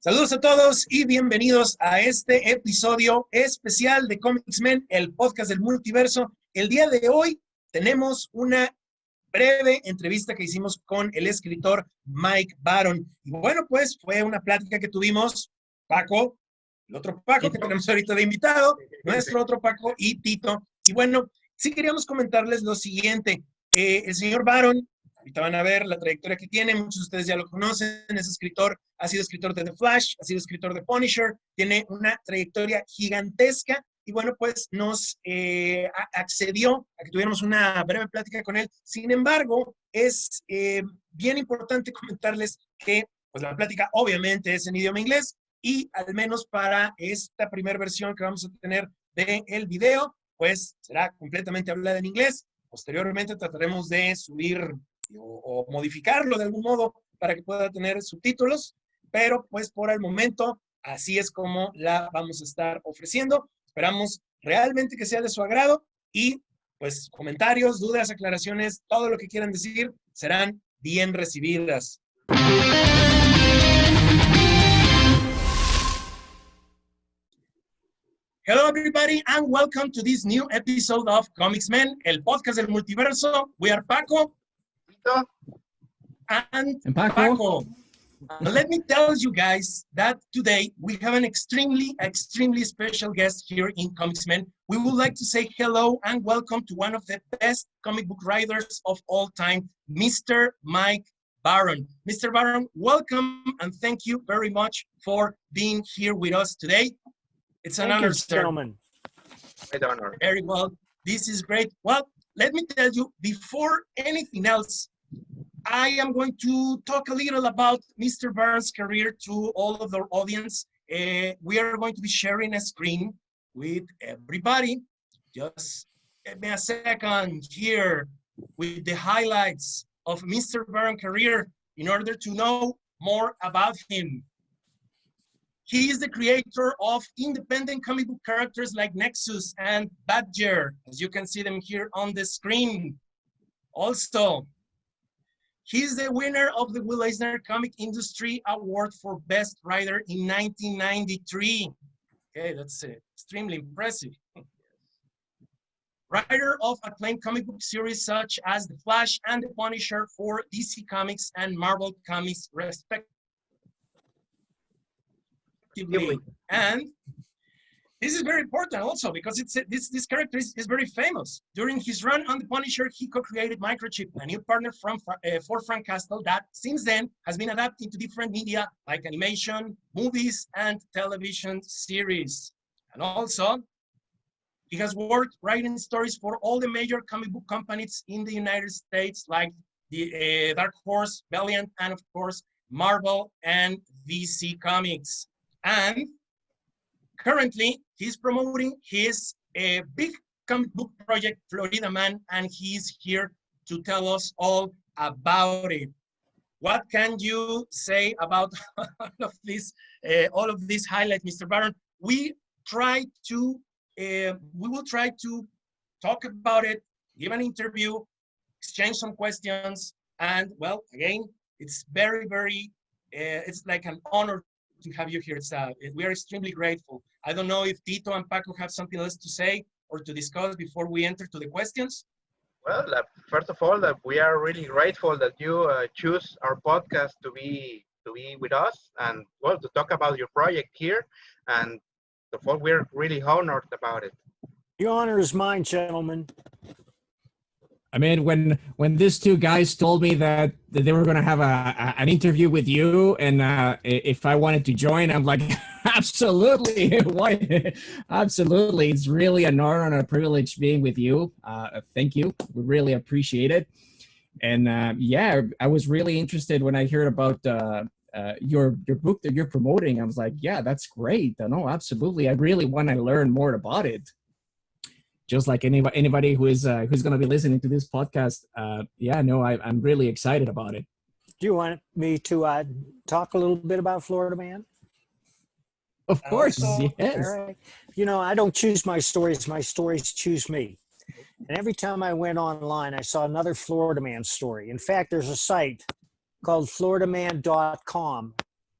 Saludos a todos y bienvenidos a este episodio especial de ComiXmen, el podcast del Multiverso. El día de hoy tenemos una breve entrevista que hicimos con el escritor Mike Baron. Y bueno, pues fue una plática que tuvimos Paco, el otro Paco que tenemos ahorita de invitado, nuestro otro Paco y Tito. Y bueno, sí queríamos comentarles lo siguiente. El señor Baron, ahorita van a ver la trayectoria que tiene, muchos de ustedes ya lo conocen, es escritor, ha sido escritor de The Flash, ha sido escritor de Punisher, tiene una trayectoria gigantesca y bueno, pues nos accedió a que tuviéramos una breve plática con él. Sin embargo, es bien importante comentarles que pues la plática obviamente es en idioma inglés y al menos para esta primera versión que vamos a tener del video, pues será completamente hablada en inglés. Posteriormente trataremos de subir o modificarlo de algún modo para que pueda tener subtítulos, pero pues por el momento así es como la vamos a estar ofreciendo. Esperamos realmente que sea de su agrado y pues comentarios, dudas, aclaraciones, todo lo que quieran decir serán bien recibidas. Hello everybody and welcome to this new episode of ComiXmen, el podcast del multiverso. We are Paco and Paco. Let me tell you guys that today we have an extremely special guest here in ComiXmen. We would like to say hello and welcome to one of the best comic book writers of all time, Mr. Mike Baron. Mr. Baron, welcome and thank you very much for being here with us today. It's an honor, sir. Gentlemen. It's an honor. Very well. This is great. Well, let me tell you, before anything else, I am going to talk a little about Mr. Baron's career to all of the audience. We are going to be sharing a screen with everybody. Just give me a second here with the highlights of Mr. Baron's career in order to know more about him. He is the creator of independent comic book characters like Nexus and Badger, as you can see them here on the screen. Also, he's the winner of the Eisner Comic Industry Award for Best Writer in 1993. Okay, that's extremely impressive. Writer of acclaimed comic book series such as The Flash and The Punisher for DC Comics and Marvel Comics, respectively. And this is very important also because this character is very famous. During his run on The Punisher, he co-created Microchip, a new partner for Frank Castle that since then has been adapted to different media like animation, movies, and television series. And also, he has worked writing stories for all the major comic book companies in the United States like the Dark Horse, Valiant, and of course, Marvel and DC Comics. And currently, he's promoting his big comic book project, Florida Man, and he's here to tell us all about it. What can you say about all of these highlights, Mr. Baron? We will try to talk about it, give an interview, exchange some questions, and well, again, it's very, it's like an honor to have you here. We are extremely grateful. I don't know if Tito and Paco have something else to say or to discuss before we enter to the questions. Well, first of all, that we are really grateful that you choose our podcast to be with us and well to talk about your project here. And of course, we're really honored about it. The honor is mine, gentlemen. I mean, when these two guys told me that they were going to have an interview with you and if I wanted to join, I'm like, absolutely. Why? Absolutely. It's really an honor and a privilege being with you. Thank you. We really appreciate it. And yeah, I was really interested when I heard about your book that you're promoting. I was like, yeah, that's great. No, absolutely. I really want to learn more about it. Just like anybody who's going to be listening to this podcast, yeah, no, I'm really excited about it. Do you want me to talk a little bit about Florida Man? Of course, yes. All right. You know, I don't choose my stories choose me. And every time I went online, I saw another Florida Man story. In fact, there's a site called floridaman.com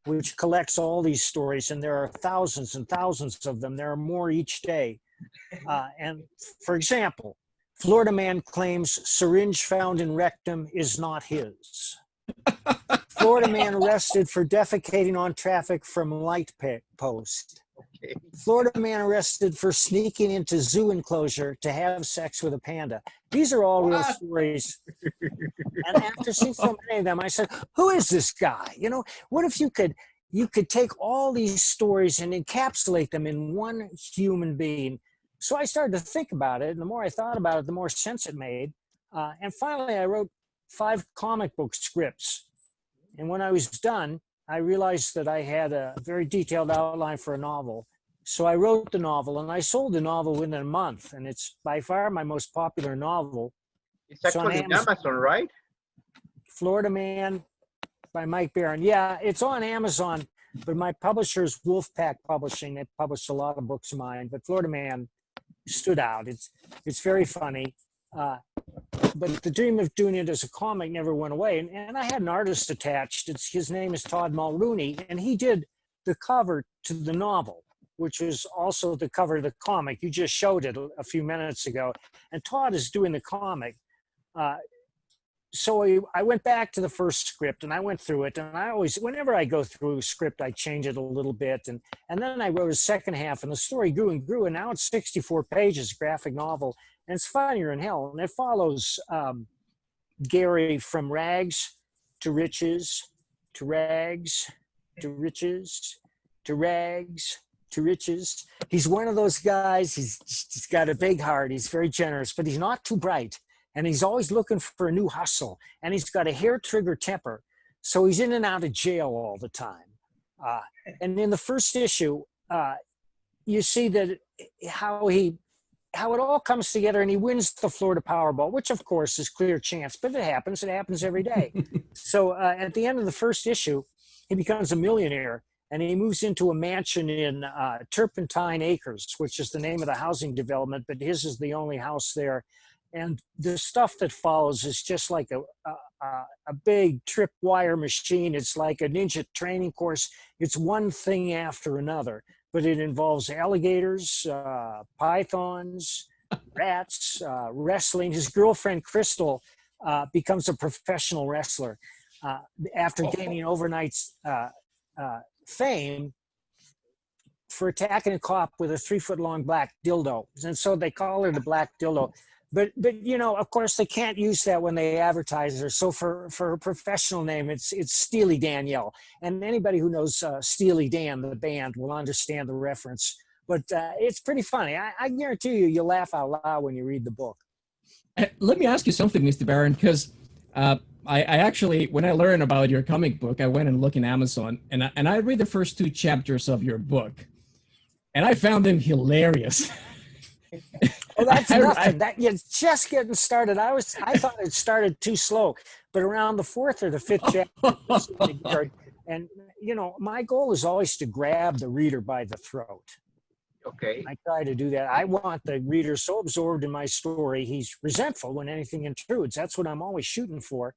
which collects all these stories, and there are thousands and thousands of them. There are more each day. And for example, Florida man claims syringe found in rectum is not his. Florida man arrested for defecating on traffic from light post. Okay. Florida man arrested for sneaking into zoo enclosure to have sex with a panda. These are all real stories. And after seeing so many of them, I said, who is this guy? You know, what if you could take all these stories and encapsulate them in one human being? So I started to think about it, and the more I thought about it, the more sense it made. And finally, I wrote 5 comic book scripts. And when I was done, I realized that I had a very detailed outline for a novel. So I wrote the novel, and I sold the novel within a month. And it's by far my most popular novel. It's actually on Amazon, right? Florida Man by Mike Barron. Yeah, it's on Amazon, but my publisher is Wolfpack Publishing. They published a lot of books of mine, but Florida Man stood out. It's very funny. But the dream of doing it as a comic never went away. And I had an artist attached. His name is Todd Mulrooney, and he did the cover to the novel, which is also the cover of the comic. You just showed it a few minutes ago. And Todd is doing the comic. So I went back to the first script, and I went through it. And I always, whenever I go through a script, I change it a little bit. And then I wrote a second half, and the story grew and grew. And now it's 64 pages, graphic novel. And it's funnier than hell. And it follows Gary from rags to riches, to rags, to riches, to rags, to riches. He's one of those guys. He's got a big heart. He's very generous, but he's not too bright. And he's always looking for a new hustle. And he's got a hair trigger temper. So he's in and out of jail all the time. And in the first issue, you see that how it all comes together, and he wins the Florida Powerball, which of course is clear chance, but it happens every day. So at the end of the first issue, he becomes a millionaire, and he moves into a mansion in Turpentine Acres, which is the name of the housing development, but his is the only house there. And the stuff that follows is just like a big tripwire machine. It's like a ninja training course. It's one thing after another. But it involves alligators, pythons, rats, wrestling. His girlfriend, Crystal, becomes a professional wrestler after gaining overnight fame for attacking a cop with a 3-foot-long black dildo. And so they call her the Black Dildo. But you know, of course, they can't use that when they advertise her. So for her professional name, it's Steely Danielle. And anybody who knows Steely Dan, the band, will understand the reference. But it's pretty funny. I guarantee you'll laugh out loud when you read the book. Let me ask you something, Mr. Barron, because I actually, when I learned about your comic book, I went and looked in Amazon, and I read the first 2 chapters of your book, and I found them hilarious. Oh, that's nothing. You're just getting started. I thought it started too slow, but around the 4th or the 5th chapter, and you know, my goal is always to grab the reader by the throat. Okay. I try to do that. I want the reader so absorbed in my story, he's resentful when anything intrudes. That's what I'm always shooting for.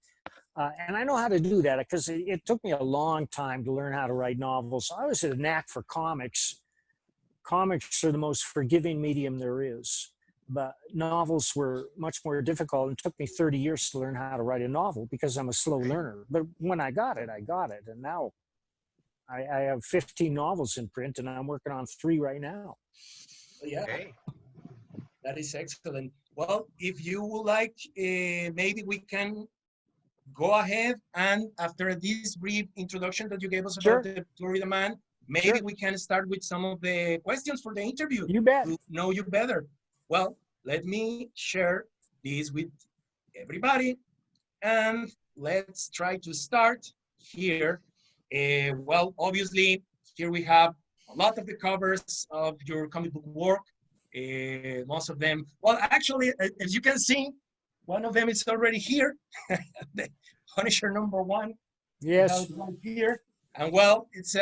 And I know how to do that because it took me a long time to learn how to write novels. I always had a knack for comics. Comics are the most forgiving medium there is. But novels were much more difficult. It took me 30 years to learn how to write a novel because I'm a slow learner. But when I got it, I got it. And now I have 15 novels in print, and I'm working on 3 right now. Yeah, Okay. that is excellent. Well, if you would like, maybe we can go ahead, and after this brief introduction that you gave us about the Florida Man, maybe we can start with some of the questions for the interview. You bet. To know you better. Well, let me share this with everybody, and let's try to start here. Well, obviously, here we have a lot of the covers of your comic book work. Most of them, well, actually, as you can see, one of them is already here, the Punisher #1. Yes. Right here. And well, it's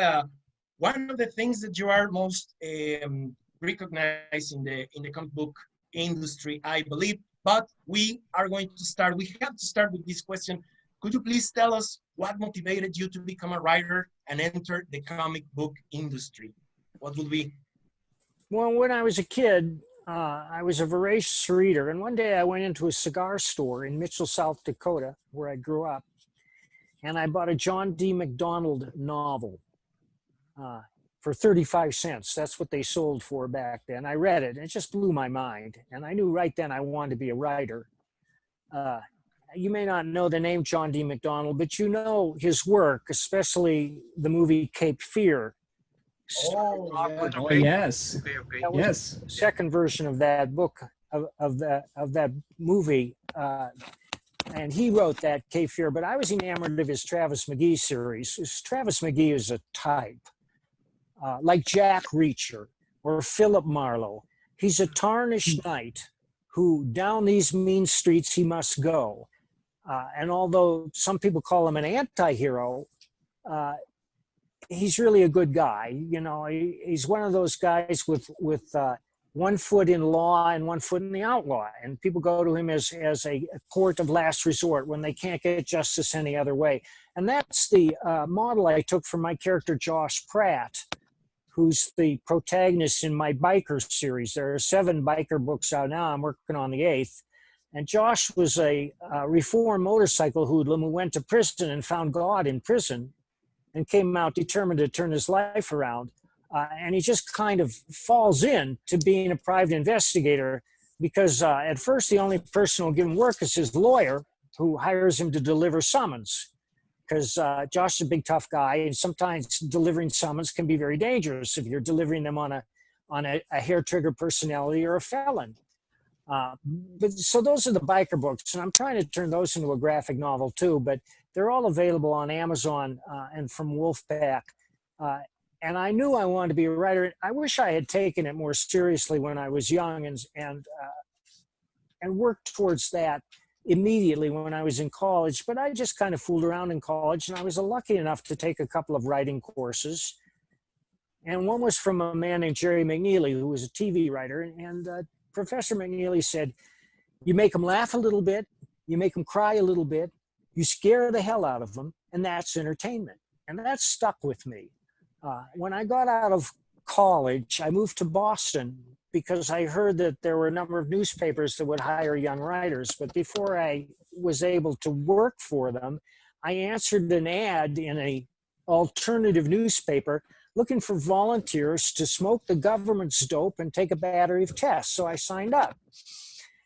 one of the things that you are most recognized in the comic book industry, I believe. But we have to start with this question Could you please tell us what motivated you to become a writer and enter the comic book industry? What would be? Well, when I was a kid, I was a voracious reader. And one day I went into a cigar store in Mitchell, South Dakota, where I grew up. And I bought a John D. MacDonald novel for 35 cents. That's what they sold for back then. I read it and it just blew my mind. And I knew right then I wanted to be a writer. You may not know the name John D. MacDonald, but you know his work, especially the movie Cape Fear. Oh, yeah. Oh, yes. Okay. That was Yes. the second version of that book, of that movie. And he wrote that Cape Fear, but I was enamored of his Travis McGee series. Travis McGee is a type, like Jack Reacher or Philip Marlowe. He's a tarnished knight who down these mean streets he must go. And although some people call him an anti-hero, he's really a good guy. You know, he's one of those guys with 1 foot in law and 1 foot in the outlaw. And people go to him as a court of last resort when they can't get justice any other way. And that's the model I took from my character, Josh Pratt, who's the protagonist in my biker series. There are 7 biker books out now. I'm working on the 8th. And Josh was a reformed motorcycle hoodlum who went to prison and found God in prison and came out determined to turn his life around. And he just kind of falls in to being a private investigator because at first the only person who'll give him work is his lawyer, who hires him to deliver summons. Because Josh is a big tough guy, and sometimes delivering summons can be very dangerous if you're delivering them on a hair trigger personality or a felon. But so those are the biker books, and I'm trying to turn those into a graphic novel too, but they're all available on Amazon and from Wolfpack. And I knew I wanted to be a writer. I wish I had taken it more seriously when I was young and worked towards that immediately when I was in college. But I just kind of fooled around in college, and I was lucky enough to take a couple of writing courses. And one was from a man named Jerry McNeely, who was a TV writer. And Professor McNeely said, you make them laugh a little bit, you make them cry a little bit, you scare the hell out of them, and that's entertainment. And that stuck with me. When I got out of college, I moved to Boston because I heard that there were a number of newspapers that would hire young writers. But before I was able to work for them, I answered an ad in an alternative newspaper looking for volunteers to smoke the government's dope and take a battery of tests. So I signed up.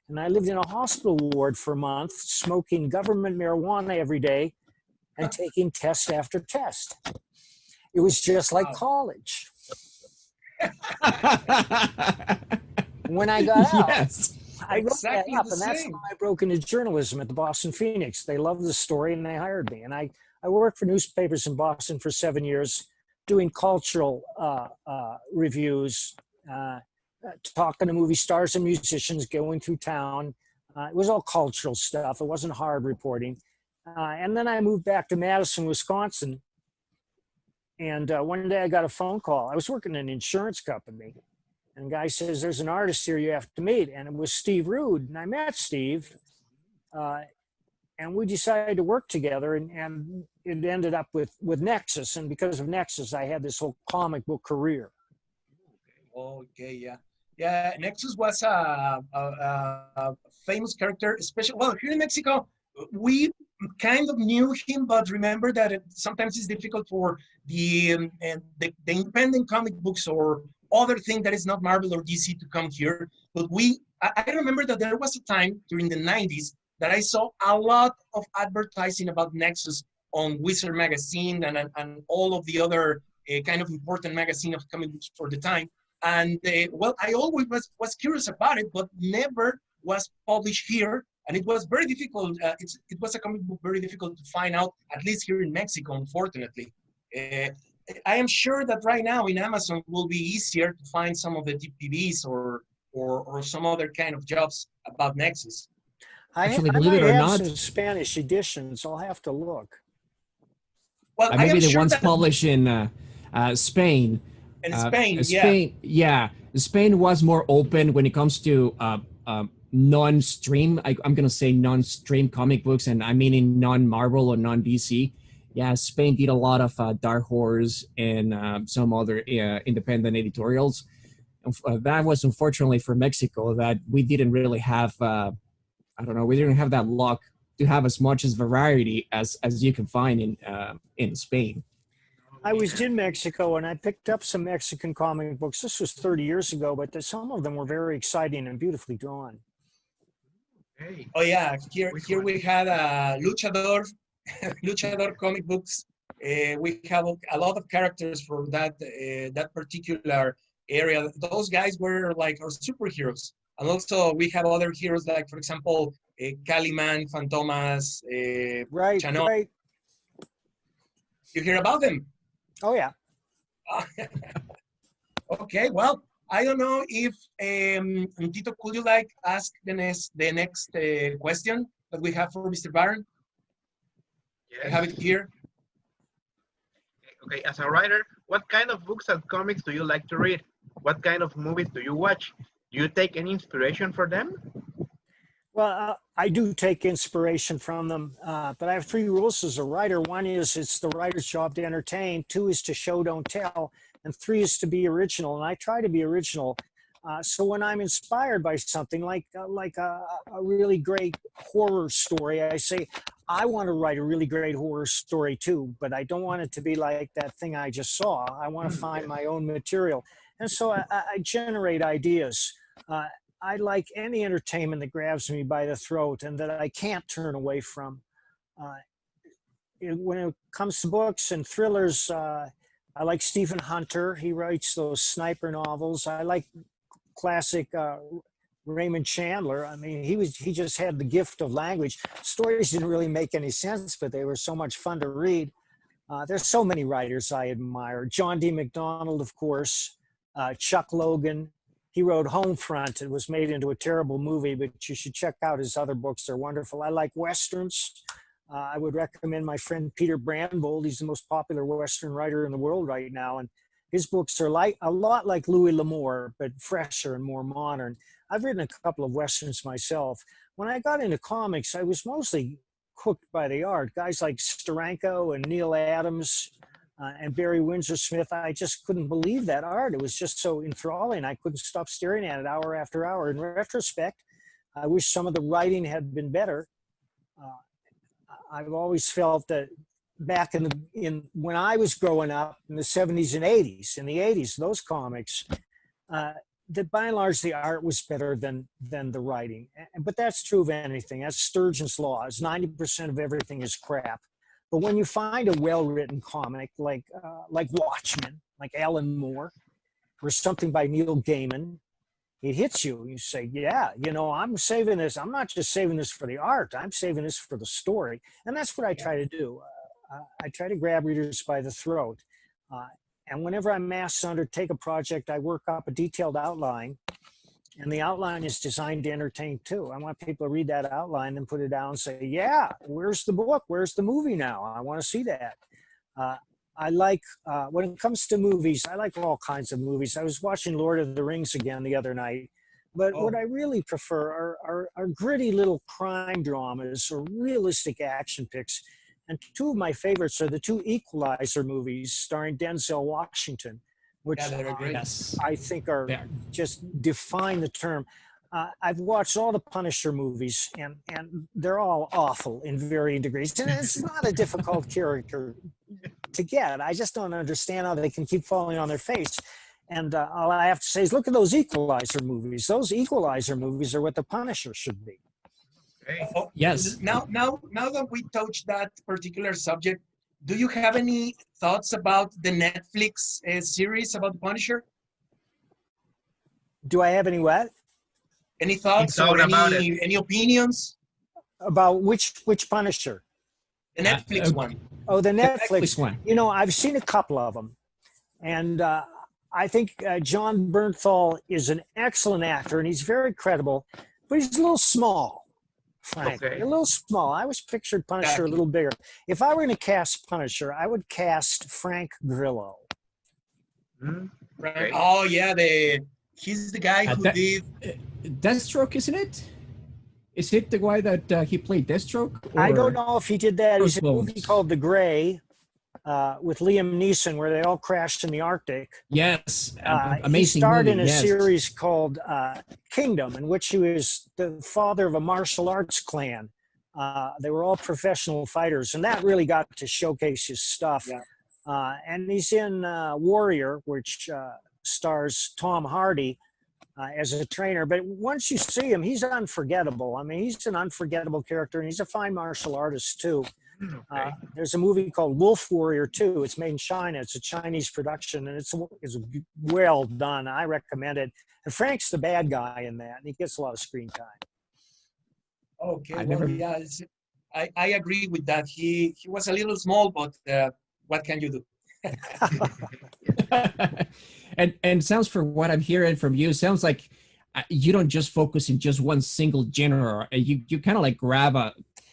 And I lived in a hospital ward for a month, smoking government marijuana every day and taking test after test. It was just like college. When I got out, Yes. I wrote Exactly that up, the and that's same. how I broke into journalism at the Boston Phoenix. They loved the story, and they hired me. And I worked for newspapers in Boston for 7 years, doing cultural reviews, talking to movie stars and musicians, going through town. It was all cultural stuff. It wasn't hard reporting. And then I moved back to Madison, Wisconsin. And one day I got a phone call. I was working in an insurance company. And the guy says, there's an artist here you have to meet. And it was Steve Rude. And I met Steve. And we decided to work together. And it ended up with Nexus. And because of Nexus, I had this whole comic book career. Okay, yeah. Yeah, Nexus was a famous character, especially, well, here in Mexico, we kind of knew him, but remember that sometimes it's difficult for the independent comic books or other thing that is not Marvel or DC to come here. But I remember that there was a time during the 90s that I saw a lot of advertising about Nexus on Wizard magazine and all of the other kind of important magazine of comic books for the time. And well, I always was curious about it, but never was published here. And it was very difficult. It was a comic book very difficult to find out, at least here in Mexico, unfortunately. I am sure that right now in Amazon will be easier to find some of the TPBs or some other kind of jobs about Nexus. Actually, I believe it might or have not, some Spanish editions. I'll have to look. Well, I maybe am the sure ones that published in Spain. in Spain, Spain, yeah. Spain was more open when it comes to non-stream, I'm going to say non-stream comic books, and I mean in non-Marvel or non-DC. Yeah, Spain did a lot of Dark Horse and some other independent editorials. That was unfortunately for Mexico that we didn't really have, we didn't have that luck to have as much as variety as you can find in Spain. I was in Mexico and I picked up some Mexican comic books. This was 30 years ago, but some of them were very exciting and beautifully drawn. Hey, Oh yeah, here we had Luchador, Luchador comic books. We have a lot of characters from that particular area. Those guys were like our superheroes. And also we have other heroes like, for example, Caliman, Fantomas, Right, Chano. right. You hear about them? Oh, yeah. Okay, well, I don't know if, Tito, could you like ask the next question that we have for Mr. Barron? yes. I have it here. Okay, as a writer, what kind of books and comics do you like to read? What kind of movies do you watch? Do you take any inspiration for them? Well, I do take inspiration from them, but I have 3 rules as a writer. 1 is it's the writer's job to entertain. 2 is to show, don't tell. And 3 is to be original. And I try to be original. So when I'm inspired by something like a really great horror story, I say, I want to write a really great horror story too, but I don't want it to be like that thing I just saw. I want to find my own material. And so I generate ideas. I like any entertainment that grabs me by the throat and that I can't turn away from. When it comes to books and thrillers, I like Stephen Hunter. He writes those sniper novels. I like classic Raymond Chandler. I mean, he just had the gift of language. Stories didn't really make any sense, but they were so much fun to read. There's so many writers I admire. John D. MacDonald, of course. Chuck Logan. He wrote Homefront. It was made into a terrible movie, but you should check out his other books. They're wonderful. I like Westerns. I would recommend my friend Peter Brandvold. He's the most popular Western writer in the world right now. And his books are a lot like Louis L'Amour, but fresher and more modern. I've written a couple of Westerns myself. When I got into comics, I was mostly hooked by the art. Guys like Steranko and Neil Adams, and Barry Windsor Smith, I just couldn't believe that art. It was just so enthralling. I couldn't stop staring at it hour after hour. In retrospect, I wish some of the writing had been better. I've always felt that back when I was growing up in the 70s and 80s, in the 80s, those comics, that by and large the art was better than the writing. But that's true of anything. That's Sturgeon's laws. 90% of everything is crap. But when you find a well-written comic like Watchmen, like Alan Moore, or something by Neil Gaiman, it hits you. You say, yeah, I'm saving this. I'm not just saving this for the art. I'm saving this for the story. And that's what I try to do. I try to grab readers by the throat. And whenever I'm asked to undertake a project, I work up a detailed outline. And the outline is designed to entertain too. I want people to read that outline and put it down and say, yeah, where's the book? Where's the movie now? I want to see that. I like, when it comes to movies, I like all kinds of movies. I was watching Lord of the Rings again the other night. But what I really prefer are gritty little crime dramas or realistic action pics. And 2 of my favorites are the 2 Equalizer movies starring Denzel Washington, which I think are just define the term. I've watched all the Punisher movies, and they're all awful in varying degrees. And it's not a difficult character to get. I just don't understand how they can keep falling on their face. And all I have to say is look at those Equalizer movies. Those Equalizer movies are what the Punisher should be. Oh, yes. Now that we touched that particular subject, do you have any thoughts about the Netflix series about the Punisher? Do I have any what? Any thoughts or any opinions? About which Punisher? The Netflix one. Oh, the Netflix one. I've seen a couple of them. And I think John Bernthal is an excellent actor, and he's very credible, but he's a little small. Frank, a little small. I was pictured Punisher a little bigger. If I were going to cast Punisher, I would cast Frank Grillo. Frank, oh yeah, he's the guy who did Deathstroke, isn't it? Is it the guy that he played Deathstroke? I don't know if he did that. He's in a movie Crossbones. called The Gray with Liam Neeson, where they all crashed in the Arctic. Yes, He amazing starred movie. in a Yes. series called Kingdom, in which he was the father of a martial arts clan. They were all professional fighters, and that really got to showcase his stuff. Yeah. And he's in Warrior, which stars Tom Hardy as a trainer. But once you see him, he's unforgettable. I mean, he's an unforgettable character, and he's a fine martial artist, too. Okay. There's a movie called Wolf Warrior 2. It's made in China. It's a Chinese production, and it's well done. I recommend it. And Frank's the bad guy in that, and he gets a lot of screen time. Okay, I well, never- yeah, I agree with that. He was a little small, but what can you do? and sounds, for what I'm hearing from you, sounds like you don't just focus in just one single genre. You kind of like grab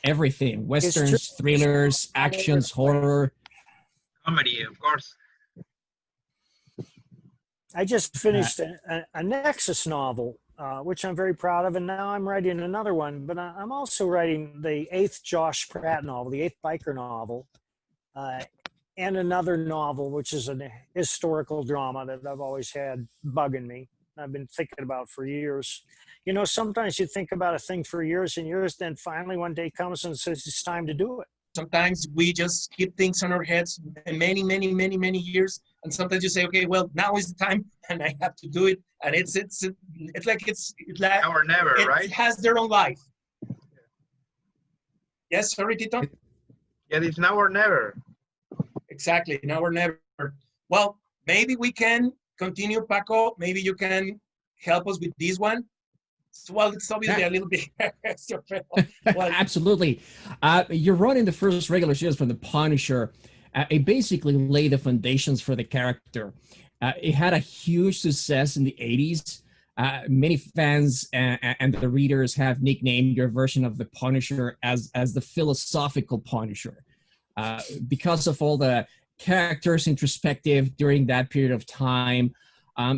everything: westerns, thrillers, actions, horror. Comedy, of course. I just finished a Nexus novel, which I'm very proud of, and now I'm writing another one. But I'm also writing the 8th Josh Pratt novel, the 8th Biker novel, and another novel, which is a historical drama that I've always had bugging me. I've been thinking about for years. You know, sometimes you think about a thing for years and years, then finally one day comes and says it's time to do it. Sometimes we just keep things on our heads many, many, many, many years, and sometimes you say, okay, well, now is the time, and I have to do it. And it's like Now or never, it right? has their own life. Yes, sorry, Tito. Yeah, it's now or never. Exactly, now or never. Well, maybe we can continue, Paco. Maybe you can help us with this one. Well, it's obviously a little bit extra. Well, Absolutely. You're running the first regular series from The Punisher. It basically laid the foundations for the character. It had a huge success in the 80s. Many fans and the readers have nicknamed your version of The Punisher as the philosophical Punisher. Because of all the characters introspective during that period of time.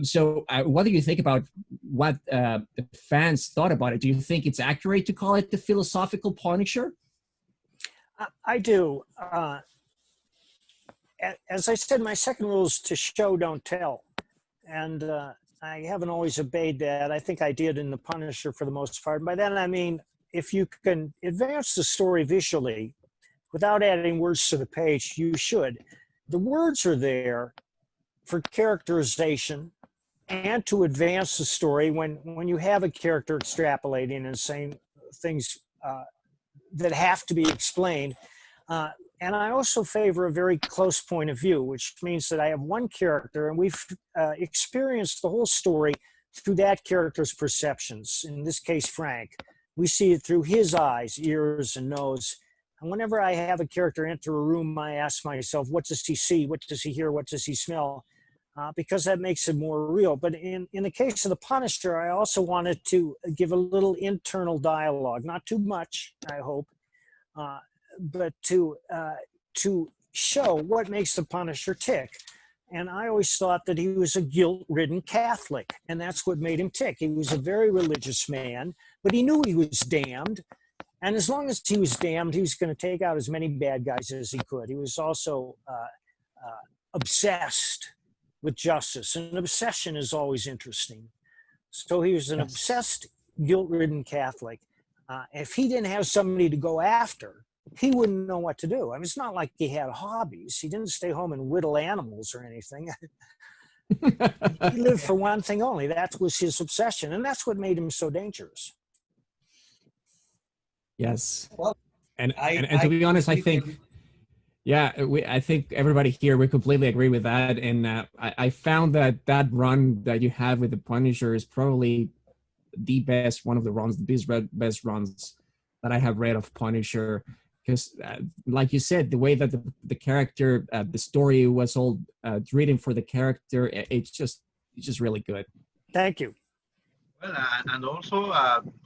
So what do you think about what the fans thought about it? Do you think it's accurate to call it the philosophical Punisher? I do. As I said, my second rule is to show, don't tell. And I haven't always obeyed that. I think I did in The Punisher for the most part. By that, I mean, if you can advance the story visually without adding words to the page, you should. The words are there for characterization and to advance the story when you have a character extrapolating and saying things that have to be explained. And I also favor a very close point of view, which means that I have one character and we've experienced the whole story through that character's perceptions. In this case, Frank. We see it through his eyes, ears, and nose. And whenever I have a character enter a room, I ask myself, what does he see? What does he hear? What does he smell? Because that makes it more real. But in the case of The Punisher, I also wanted to give a little internal dialogue, not too much, I hope, but to show what makes the Punisher tick. And I always thought that he was a guilt-ridden Catholic, and that's what made him tick. He was a very religious man, but he knew he was damned. And as long as he was damned, he was going to take out as many bad guys as he could. He was also obsessed with justice, and obsession is always interesting. So he was an obsessed, guilt-ridden Catholic. If he didn't have somebody to go after, he wouldn't know what to do. I mean, it's not like he had hobbies. He didn't stay home and whittle animals or anything. He lived for one thing only. That was his obsession, and that's what made him so dangerous. Yes. Well, and to be honest, I think, yeah, I think everybody here, we completely agree with that. And I found that run that you have with the Punisher is probably the best, one of the runs, the best runs that I have read of Punisher. Because like you said, the way that the character, the story was all written for the character, it's just really good. Thank you. Well, and also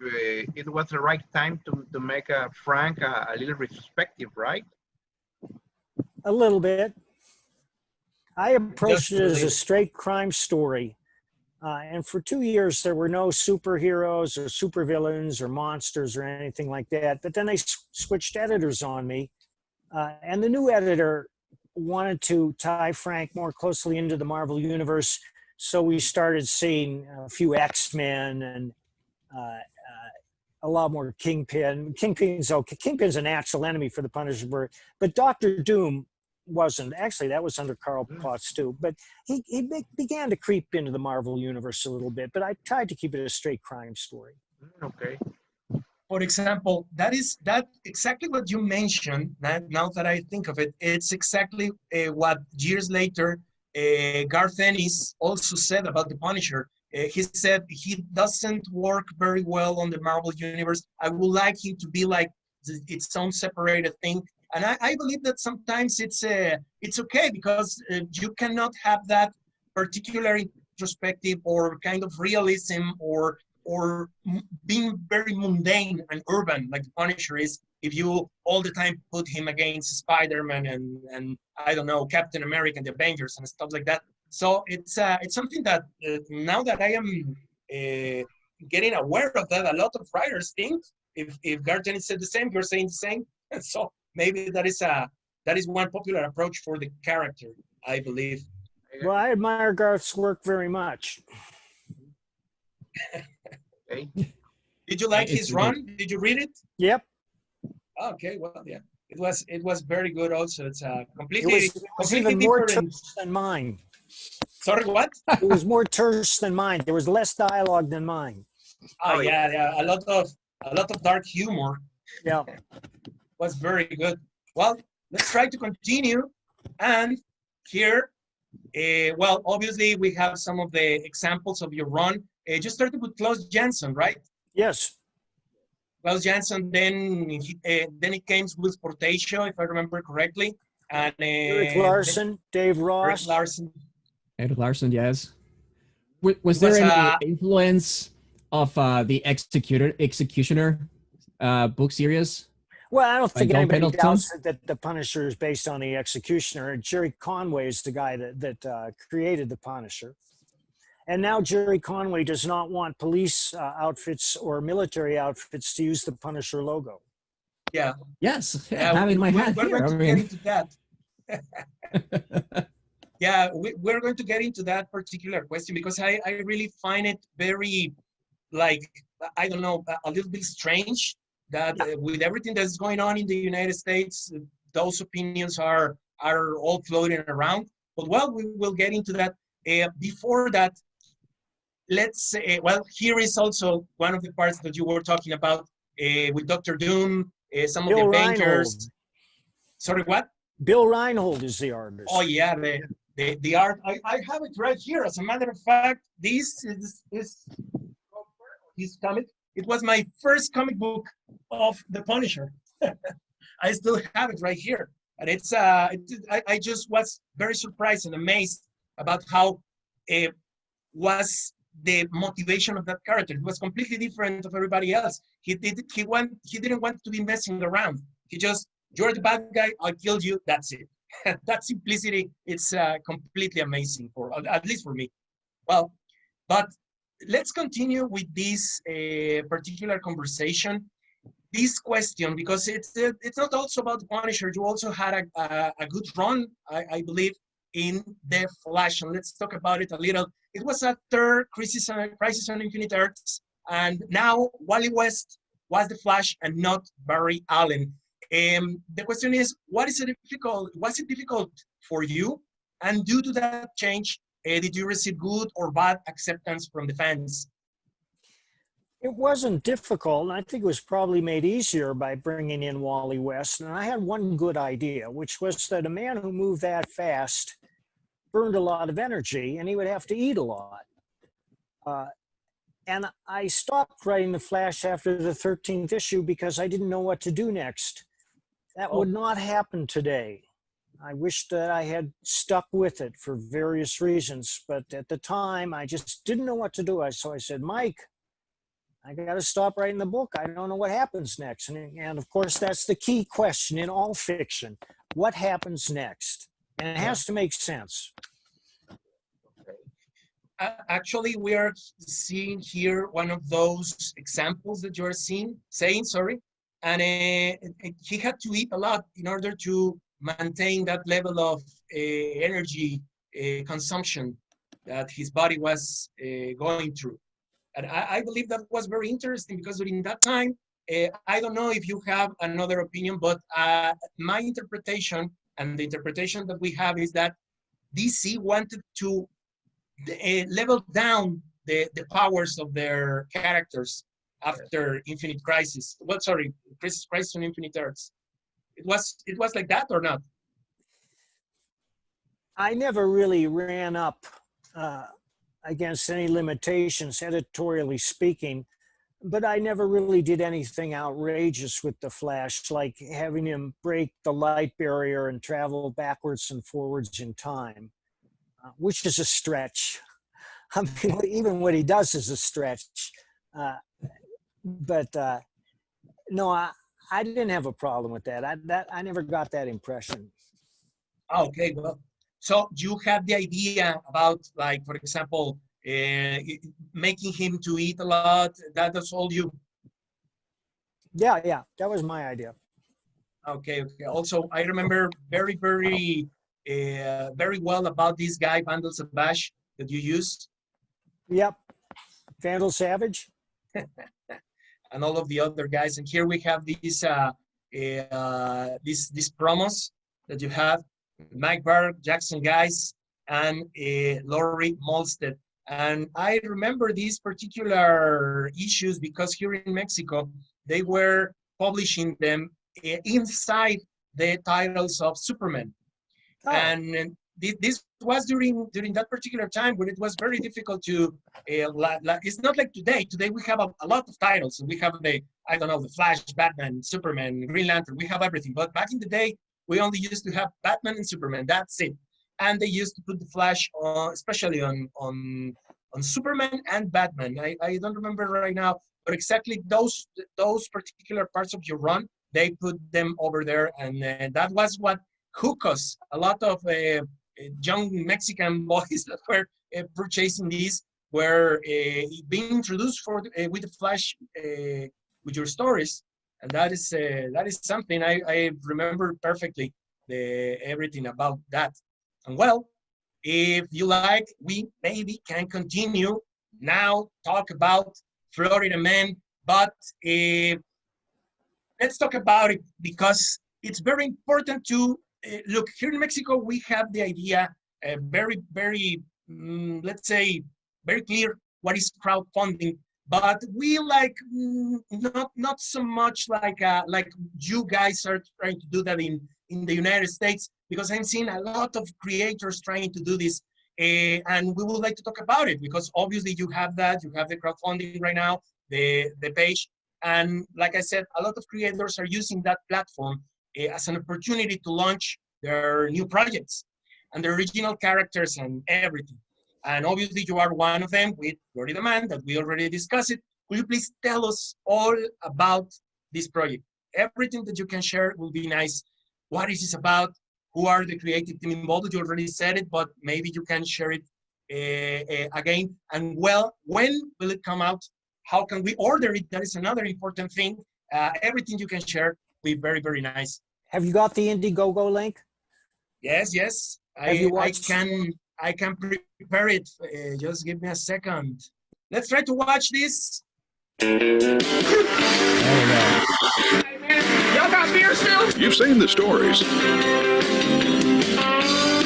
it was the right time to make Frank a little retrospective, right? A little bit. I approached it as a straight crime story, And for 2 years, there were no superheroes or supervillains or monsters or anything like that. But then they switched editors on me. And the new editor wanted to tie Frank more closely into the Marvel Universe. So we started seeing a few X-Men and a lot more Kingpin. Kingpin's a natural enemy for the Punisher, but Dr. Doom wasn't. Actually, that was under Carl Potts too. But he began to creep into the Marvel Universe a little bit, but I tried to keep it a straight crime story. Okay. For example, that exactly what you mentioned. Now that I think of it, it's exactly what years later Garth Ennis also said about the Punisher. He said he doesn't work very well on the Marvel Universe. I would like him to be like its own separated thing. And I believe that sometimes it's okay because you cannot have that particular introspective or kind of realism or being very mundane and urban like the Punisher is if you all the time put him against Spider-Man and I don't know, Captain America and the Avengers and stuff like that. So it's something that now that I am getting aware of that, a lot of writers think if Garth Ennis said the same, you're saying the same. And so maybe that is one popular approach for the character, I believe. Well, I admire Garth's work very much. Okay. Did you like his run? Did you read it? Yep. Okay, well, yeah, it was very good. Also, it's completely It was even more terse than mine. Sorry, what? It was more terse than mine. There was less dialogue than mine. Oh yeah, a lot of dark humor. Yeah, was very good. Well, let's try to continue. And here, well, obviously we have some of the examples of your run. You started with Klaus Janson, right? yes. Klaus Janson, then it came with Portatio, if I remember correctly. And Eric Larson, Dave Ross. Eric Larson. Eric Larson, yes. Was there any influence of the Executioner book series? Well, I don't think anybody Pendleton? doubts that the Punisher is based on the Executioner. Jerry Conway is the guy that created the Punisher. And now Jerry Conway does not want police outfits or military outfits to use the Punisher logo. Yeah. Yes, I have in my hand we're here. going to get into that. Yeah, we're going to get into that particular question because I really find it very, like, I don't know, a little bit strange that with everything that's going on in the United States, those opinions are all floating around. But well, we will get into that. Before that, let's say, well, here is also one of the parts that you were talking about with Dr. Doom, some of the Avengers. Sorry, what? Bill Reinhold is the artist. Oh yeah, the art. I have it right here. As a matter of fact, this is his comic. It was my first comic book of the Punisher. I still have it right here, and it's I just was very surprised and amazed about how it was the motivation of that character. It was completely different of everybody else. He didn't want to be messing around. He just, you're the bad guy, I killed you, that's it. That simplicity, it's completely amazing, for at least for me. Well, but let's continue with this particular conversation. This question, because it's not also about the Punisher. You also had a good run, I believe, in The Flash, and let's talk about it a little. It was after Crisis on Infinite Earths, and now Wally West was The Flash and not Barry Allen. The question is, was it difficult for you? And due to that change, did you receive good or bad acceptance from the fans? It wasn't difficult, and I think it was probably made easier by bringing in Wally West. And I had one good idea, which was that a man who moved that fast burned a lot of energy, and he would have to eat a lot. And I stopped writing The Flash after the 13th issue because I didn't know what to do next. That would not happen today. I wish that I had stuck with it for various reasons, but at the time, I just didn't know what to do. So I said, Mike, I got to stop writing the book. I don't know what happens next. And of course, that's the key question in all fiction. What happens next? And it has to make sense. Actually, we are seeing here one of those examples that you're saying, sorry. And he had to eat a lot in order to maintain that level of energy consumption that his body was going through. And I believe that was very interesting because during that time, I don't know if you have another opinion, but my interpretation and the interpretation that we have is that DC wanted to level down the powers of their characters after Infinite Crisis. Well, sorry, Crisis on Infinite Earths. It was like that or not? I never really ran up against any limitations, editorially speaking, but I never really did anything outrageous with the Flash, like having him break the light barrier and travel backwards and forwards in time, which is a stretch. I mean, even what he does is a stretch. But no, I didn't have a problem with that. I never got that impression. Okay, well, so you had the idea about, like, for example, making him to eat a lot. That's all you. Yeah, that was my idea. Okay. Also, I remember very well about this guy, Vandal Savage, that you used. Yep, Vandal Savage. And all of the other guys. And here we have these these promos that you have: Mike Berg, Jackson Guys, and Laurie Molstead. And I remember these particular issues because here in Mexico, they were publishing them inside the titles of Superman. Oh. And this was during that particular time when it was very difficult to, it's not like today. Today we have a lot of titles. We have the Flash, Batman, Superman, Green Lantern. We have everything. But back in the day, we only used to have Batman and Superman. That's it. And they used to put the Flash on, especially on Superman and Batman. I don't remember right now, but exactly those particular parts of your run, they put them over there. And that was what hooked us. A lot of young Mexican boys that were purchasing these were being introduced with the Flash with your stories, and that is something I remember perfectly everything about that. And well, if you like, we maybe can continue now talk about Florida Man, but let's talk about it because it's very important to. Look, here in Mexico, we have the idea, very, let's say, very clear what is crowdfunding, but we like not so much like you guys are trying to do that in the United States, because I'm seeing a lot of creators trying to do this, and we would like to talk about it because obviously you have that, you have the crowdfunding right now, the page, and like I said, a lot of creators are using that platform as an opportunity to launch their new projects and the original characters and everything. And obviously you are one of them with Florida Man that we already discussed it. Will you please tell us all about this project? Everything that you can share will be nice. What is this about? Who are the creative team involved? You already said it, but maybe you can share it again. And well, when will it come out? How can we order it? That is another important thing. Everything you can share will be very, very nice. Have you got the Indiegogo link? Yes. I can prepare it. Just give me a second. Let's try to watch this. Y'all got beer still? You've seen the stories.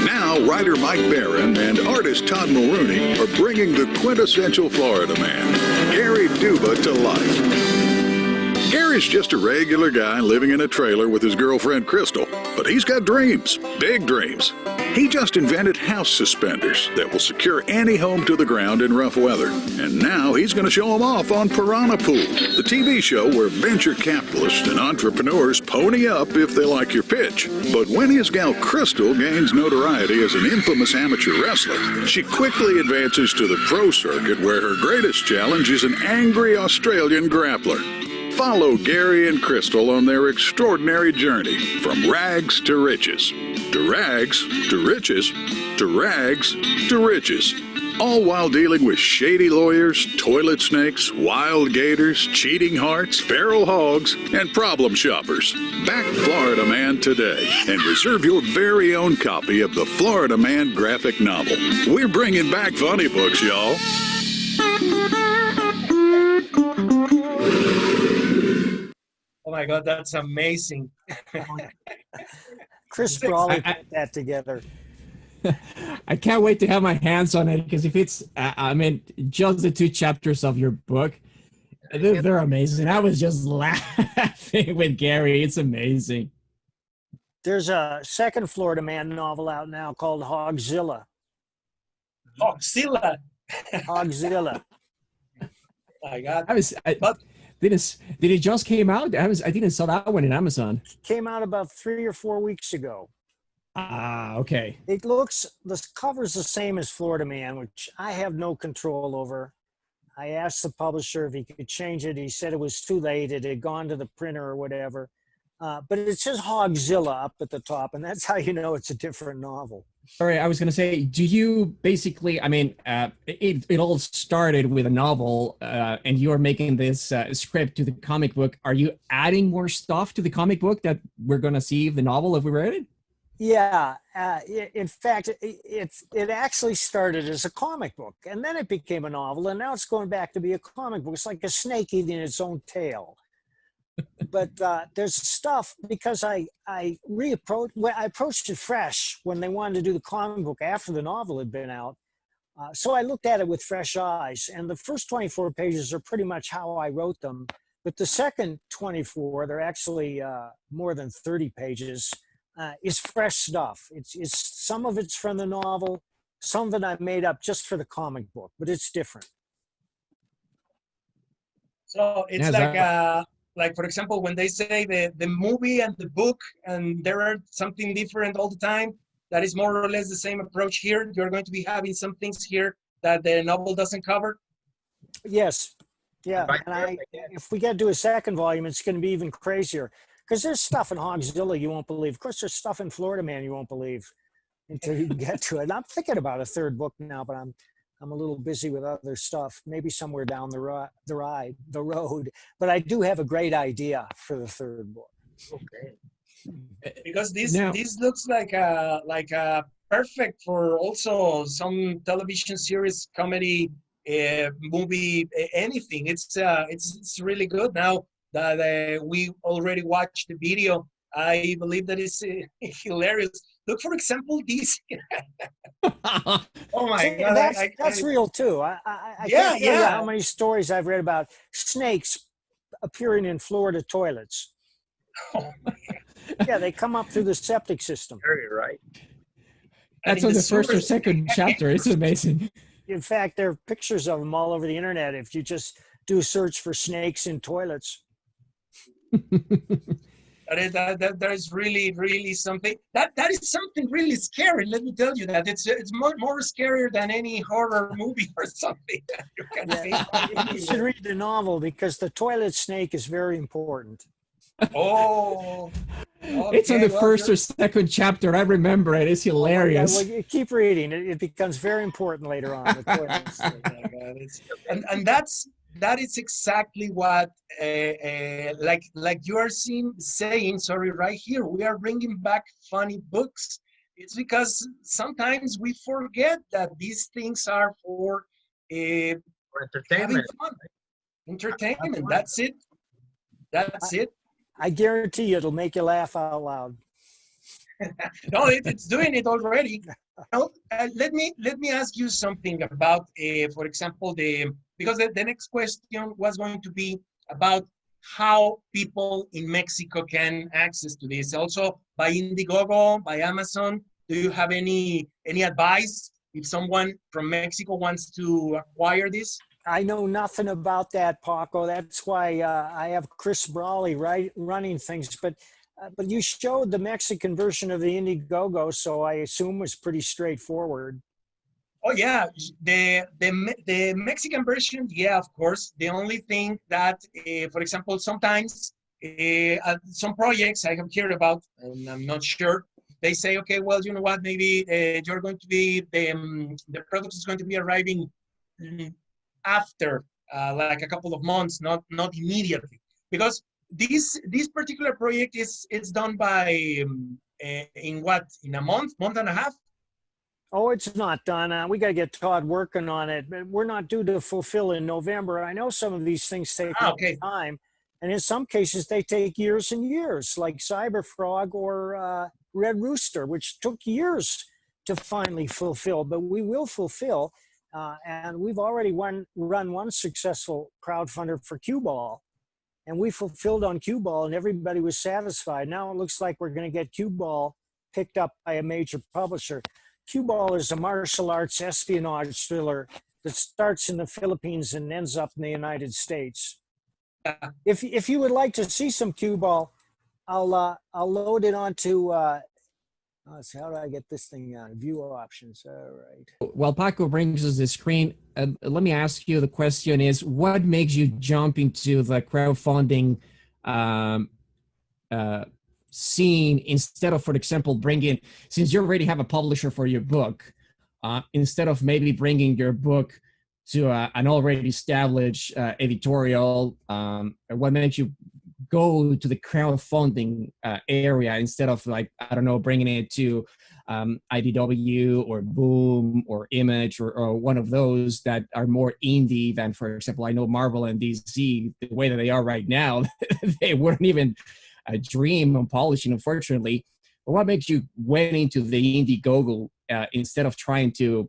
Now, writer Mike Barron and artist Todd Mulrooney are bringing the quintessential Florida Man, Gary Duba, to life. Gary's just a regular guy living in a trailer with his girlfriend Crystal, but he's got dreams, big dreams. He just invented house suspenders that will secure any home to the ground in rough weather. And now he's going to show them off on Piranha Pool, the TV show where venture capitalists and entrepreneurs pony up if they like your pitch. But when his gal Crystal gains notoriety as an infamous amateur wrestler, she quickly advances to the pro circuit where her greatest challenge is an angry Australian grappler. Follow Gary and Crystal on their extraordinary journey from rags to riches. To rags to riches. To rags to riches. all while dealing with shady lawyers, toilet snakes, wild gators, cheating hearts, feral hogs, and problem shoppers. Back Florida Man today and reserve your very own copy of the Florida Man graphic novel. We're bringing back funny books, y'all. Oh my God, that's amazing. Chris Brawley put that together. I can't wait to have my hands on it because if it's, I mean, just the 2 chapters of your book, they're amazing. I was just laughing with Gary. It's amazing. There's a second Florida Man novel out now called Hogzilla. Hogzilla. Hogzilla. I got. Did it just came out? I didn't saw that one in Amazon. Came out about 3 or 4 weeks ago. Ah, okay. It looks, the cover's the same as Florida Man, which I have no control over. I asked the publisher if he could change it. He said it was too late. It had gone to the printer or whatever. But it says Hogzilla up at the top, and that's how you know it's a different novel. Sorry, I was going to say, do you basically, I mean, it all started with a novel, and you are making this script to the comic book. Are you adding more stuff to the comic book that we're going to see the novel if we read it? Yeah, in fact, it actually started as a comic book, and then it became a novel, and now it's going back to be a comic book. It's like a snake eating its own tail. But there's stuff, because I approached it fresh when they wanted to do the comic book after the novel had been out. So I looked at it with fresh eyes, and the first 24 pages are pretty much how I wrote them. But the second 24, they're actually more than 30 pages, is fresh stuff. It's some of it's from the novel, some of it I made up just for the comic book, but it's different. So it's like, for example, when they say the movie and the book, and there are something different all the time, that is more or less the same approach here. You're going to be having some things here that the novel doesn't cover. Yes. Yeah. And if we get to a second volume, it's going to be even crazier, because there's stuff in Hogzilla you won't believe. Of course, there's stuff in Florida Man you won't believe until you get to it. And I'm thinking about a third book now, but I'm a little busy with other stuff, maybe somewhere down the road. But I do have a great idea for the third book. Okay. Because this looks like a perfect for also some television series, comedy, movie, anything. It's really good. Now that we already watched the video, I believe that it's hilarious. Look, for example, this. Oh my God! That's real too. I can't tell you how many stories I've read about snakes appearing in Florida toilets. Oh my God. Yeah, they come up through the septic system. Very right. That's on the first or second chapter. It's amazing. In fact, there are pictures of them all over the internet. If you just do a search for snakes in toilets. That is really something. That is something really scary. Let me tell you that it's more scarier than any horror movie or something. You can You should read the novel, because the toilet snake is very important. Oh, okay, it's on the first or second chapter. I remember it. It's hilarious. Well, you keep reading. It becomes very important later on. The toilet snake. Oh my God, and that is exactly what like you are saying. Sorry, right here we are bringing back funny books. It's because sometimes we forget that these things are for entertainment. Fun. Entertainment. That's it. That's it. I guarantee you it'll make you laugh out loud. No, it's doing it already. Now, let me ask you something about, for example, because the next question was going to be about how people in Mexico can access to this. Also, by Indiegogo, by Amazon, do you have any advice if someone from Mexico wants to acquire this? I know nothing about that, Paco. That's why I have Chris Brawley running things. But you showed the Mexican version of the Indiegogo, so I assume was pretty straightforward. Oh yeah, the Mexican version, yeah, of course. The only thing that, for example, sometimes some projects I have heard about, and I'm not sure, they say, okay, well, you know what, maybe you're going to be, the product is going to be arriving after like a couple of months, not immediately. Because this particular project it's done by, in what, in a month and a half? Oh, it's not done. We got to get Todd working on it. But we're not due to fulfill in November. I know some of these things take Okay. time. And in some cases, they take years and years, like Cyberfrog or Red Rooster, which took years to finally fulfill. But we will fulfill. And we've already run one successful crowdfunder for Cue Ball. And we fulfilled on Cue Ball, and everybody was satisfied. Now it looks like we're going to get Cue Ball picked up by a major publisher. Cue Ball is a martial arts espionage thriller that starts in the Philippines and ends up in the United States. If you would like to see some Cue Ball, I'll load it onto. Let's see, how do I get this thing on? View options. All right. While Paco brings us the screen, let me ask you, the question is, what makes you jump into the crowdfunding scene instead of, for example, bringing, since you already have a publisher for your book, instead of maybe bringing your book to an already established editorial, what makes you go to the crowdfunding area instead of, like, I don't know, bringing it to IDW or Boom or Image or one of those that are more indie than, for example, I know Marvel and DC, the way that they are right now, they wouldn't even dream of publishing, unfortunately. But what makes you went into the indiegogo instead of trying to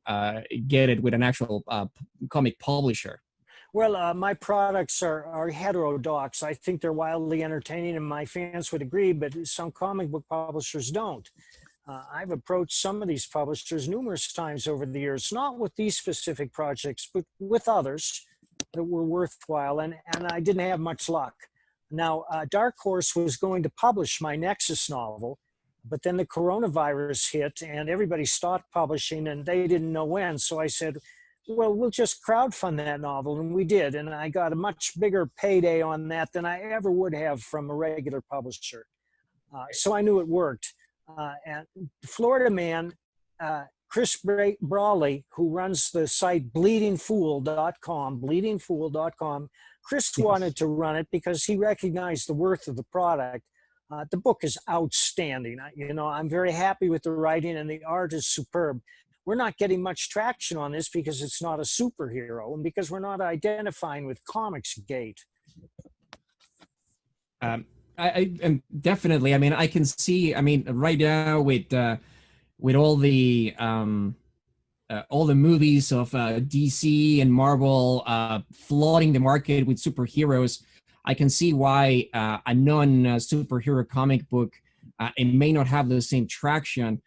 get it with an actual comic publisher? Well, my products are heterodox. I think they're wildly entertaining, and my fans would agree, but some comic book publishers don't. I've approached some of these publishers numerous times over the years, not with these specific projects, but with others that were worthwhile, and I didn't have much luck. Now, Dark Horse was going to publish my Nexus novel, but then the coronavirus hit, and everybody stopped publishing, and they didn't know when, so I said, well, we'll just crowdfund that novel, and we did, and I got a much bigger payday on that than I ever would have from a regular publisher. So I knew it worked. And Florida man, Chris Brawley, who runs the site bleedingfool.com, Chris wanted to run it because he recognized the worth of the product. The book is outstanding. I'm very happy with the writing, and the art is superb. We're not getting much traction on this because it's not a superhero and because we're not identifying with ComicsGate. I definitely. I mean, I can see. I mean, right now with all the movies of DC and Marvel flooding the market with superheroes, I can see why a non-superhero comic book it may not have the same traction.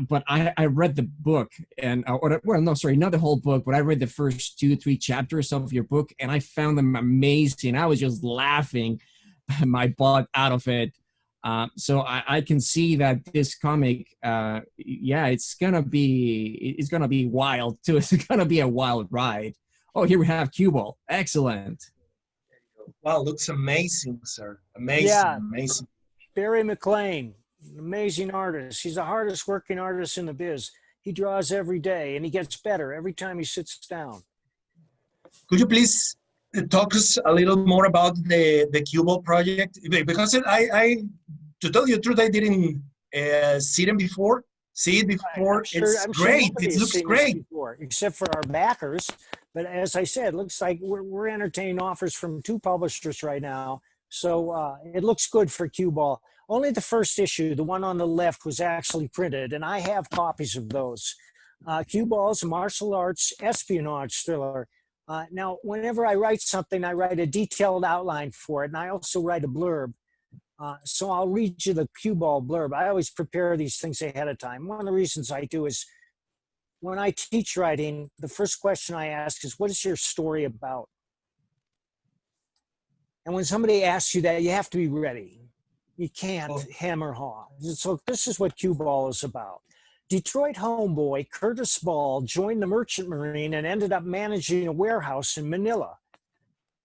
But I read the book, and not the whole book, but I read the first 2-3 chapters of your book, and I found them amazing. I was just laughing my butt out of it. So I can see that this comic, it's gonna be wild too. It's gonna be a wild ride. Oh, here we have Cue Ball. Excellent. Wow, looks amazing, sir. Amazing, yeah. Amazing. Barry McLean. An amazing artist. He's the hardest working artist in the biz. He draws every day, and he gets better every time he sits down. Could you please talk us a little more about the Cue Ball project? Because to tell you the truth, I didn't see it before. It's great. It looks great. Before, except for our backers. But as I said, it looks like we're entertaining offers from 2 publishers right now. So it looks good for Cue Ball. Only the first issue, the one on the left, was actually printed, and I have copies of those. Cue Ball is a martial arts espionage thriller. Now, whenever I write something, I write a detailed outline for it, and I also write a blurb. So I'll read you the Cue Ball blurb. I always prepare these things ahead of time. One of the reasons I do is when I teach writing, the first question I ask is, what is your story about? And when somebody asks you that, you have to be ready. You can't hem or haw. So this is what Cue Ball is about. Detroit homeboy Curtis Ball joined the Merchant Marine and ended up managing a warehouse in Manila.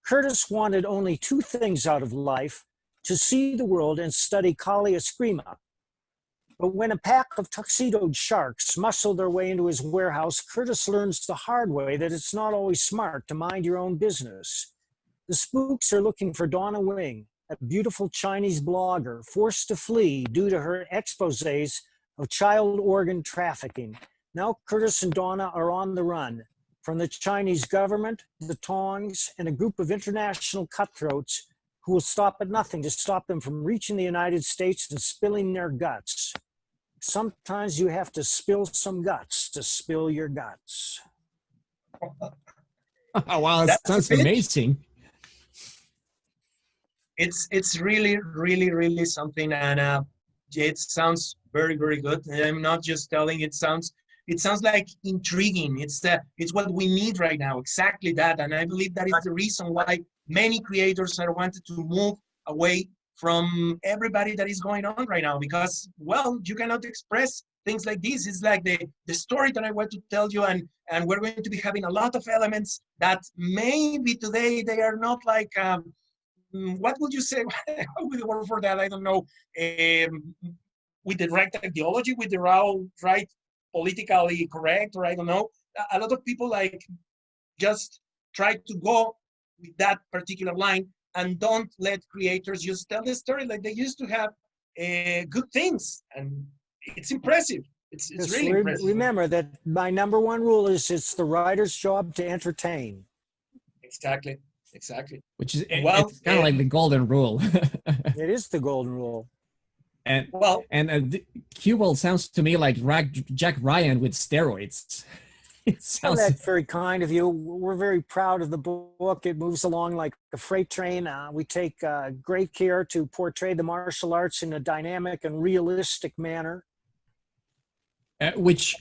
Curtis wanted only 2 things out of life: to see the world and study Kali Eskrima. But when a pack of tuxedoed sharks muscle their way into his warehouse, Curtis learns the hard way that it's not always smart to mind your own business. The spooks are looking for Donna Wing, a beautiful Chinese blogger forced to flee due to her exposés of child organ trafficking. Now Curtis and Donna are on the run from the Chinese government, the Tongs, and a group of international cutthroats who will stop at nothing to stop them from reaching the United States and spilling their guts. Sometimes you have to spill some guts to spill your guts. Oh, wow, that sounds amazing. It's really something, and it sounds very good. And I'm not just telling. It sounds like intriguing. It's what we need right now. Exactly that, and I believe that is the reason why many creators are wanted to move away from everybody that is going on right now, because, well, you cannot express things like this. It's like the story that I want to tell you, and we're going to be having a lot of elements that maybe today they are not like, what would you say? What would the word for that? I don't know. With the right ideology, with the right politically correct, or I don't know. A lot of people like just try to go with that particular line and don't let creators just tell the story like they used to have good things. And it's impressive. It's really impressive. Remember that my number one rule is it's the writer's job to entertain. Exactly. Which is, well, it's kind of like the golden rule. It is the golden rule. And well, and Q-Ball sounds to me like Jack Ryan with steroids. It sounds... Well, that's very kind of you. We're very proud of the book. It moves along like a freight train. We take great care to portray the martial arts in a dynamic and realistic manner. Which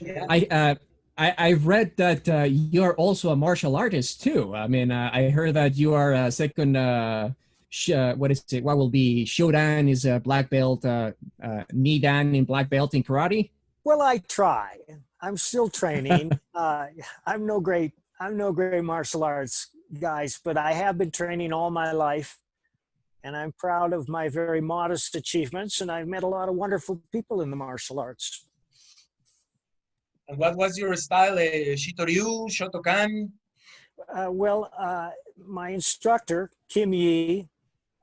I've read that you're also a martial artist too. I mean, I heard that you are a second. What is it? What will be Shodan is a black belt. Nidan in black belt in karate. Well, I try. I'm still training. I'm no great martial arts guys, but I have been training all my life, and I'm proud of my very modest achievements. And I've met a lot of wonderful people in the martial arts. And what was your style? Shitoryu, Shotokan? My instructor, Kim Yi,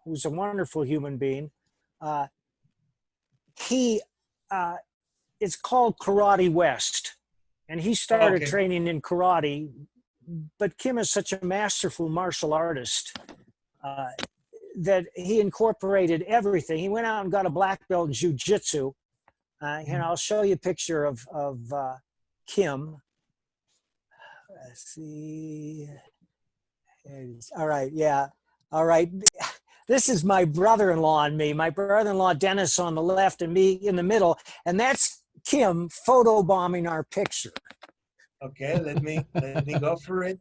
who's a wonderful human being, it's called Karate West. And he started training in karate, but Kim is such a masterful martial artist that he incorporated everything. He went out and got a black belt in jiu-jitsu. And I'll show you a picture of Kim. Let's see. All right, yeah. All right. This is my brother-in-law and me. My brother-in-law, Dennis, on the left and me in the middle. And that's Kim photobombing our picture. Okay, let me go for it.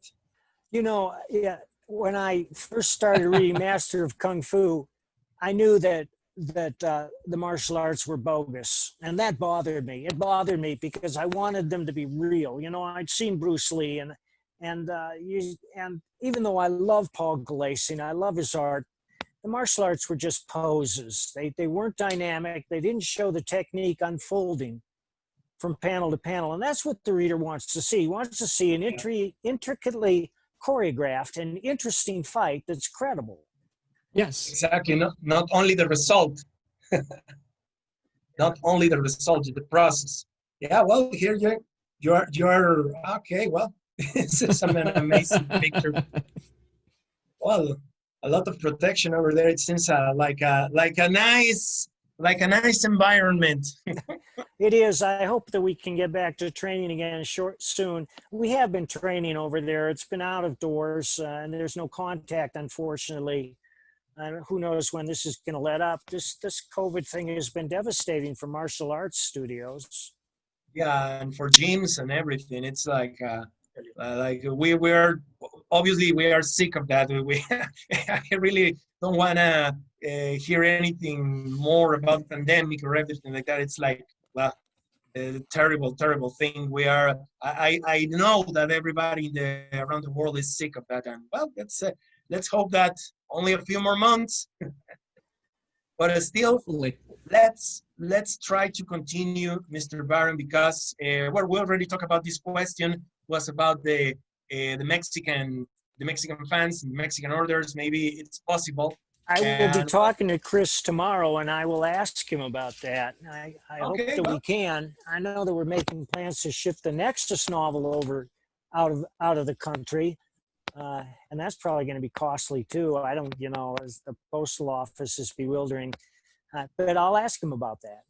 You know, yeah, when I first started reading Master of Kung Fu, I knew that the martial arts were bogus, and that bothered me. It bothered me because I wanted them to be real. You know, I'd seen Bruce Lee, and even though I love Paul Gulacy, I love his art, the martial arts were just poses. They weren't dynamic. They didn't show the technique unfolding from panel to panel, and that's what the reader wants to see. He wants to see an intricately choreographed and interesting fight that's credible. Yes, exactly. Not only the result, not only the result, the process. Yeah. Well, here you're okay. Well, this is an amazing picture. Well, a lot of protection over there. It seems like a nice environment. It is. I hope that we can get back to training again soon. We have been training over there. It's been out of doors, and there's no contact, unfortunately. Who knows when this is going to let up. This COVID thing has been devastating for martial arts studios. Yeah, and for gyms and everything. It's like we're obviously we are sick of that. I really don't want to hear anything more about pandemic or everything like that. It's like, well, a terrible thing. We are. I know that everybody around the world is sick of that, and well, let's hope that only a few more months. But still, let's try to continue, Mr. Barron, because well, we already talked about this question was about the Mexican fans and Mexican orders. Maybe it's possible. I will be talking to Chris tomorrow, and I will ask him about that. I hope that we can. I know that we're making plans to ship the Nexus novel over out of the country, and that's probably going to be costly too. I don't, as the postal office is bewildering, but I'll ask him about that.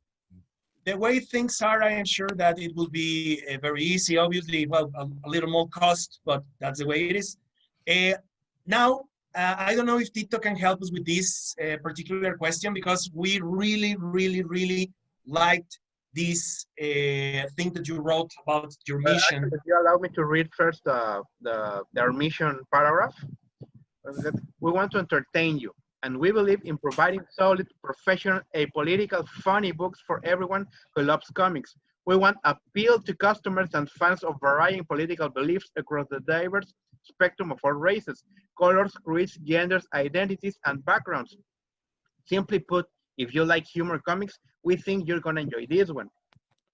The way things are, I am sure that it will be very easy. Obviously, well, a little more cost, but that's the way it is. Now, I don't know if Tito can help us with this particular question, because we really, really, really liked this thing that you wrote about your mission. Actually, if you allow me to read first our mission paragraph. We want to entertain you, and we believe in providing solid, professional, apolitical, funny books for everyone who loves comics. We want appeal to customers and fans of varying political beliefs across the diverse spectrum of all races, colors, creeds, genders, identities, and backgrounds. Simply put, if you like humor comics, we think you're gonna enjoy this one.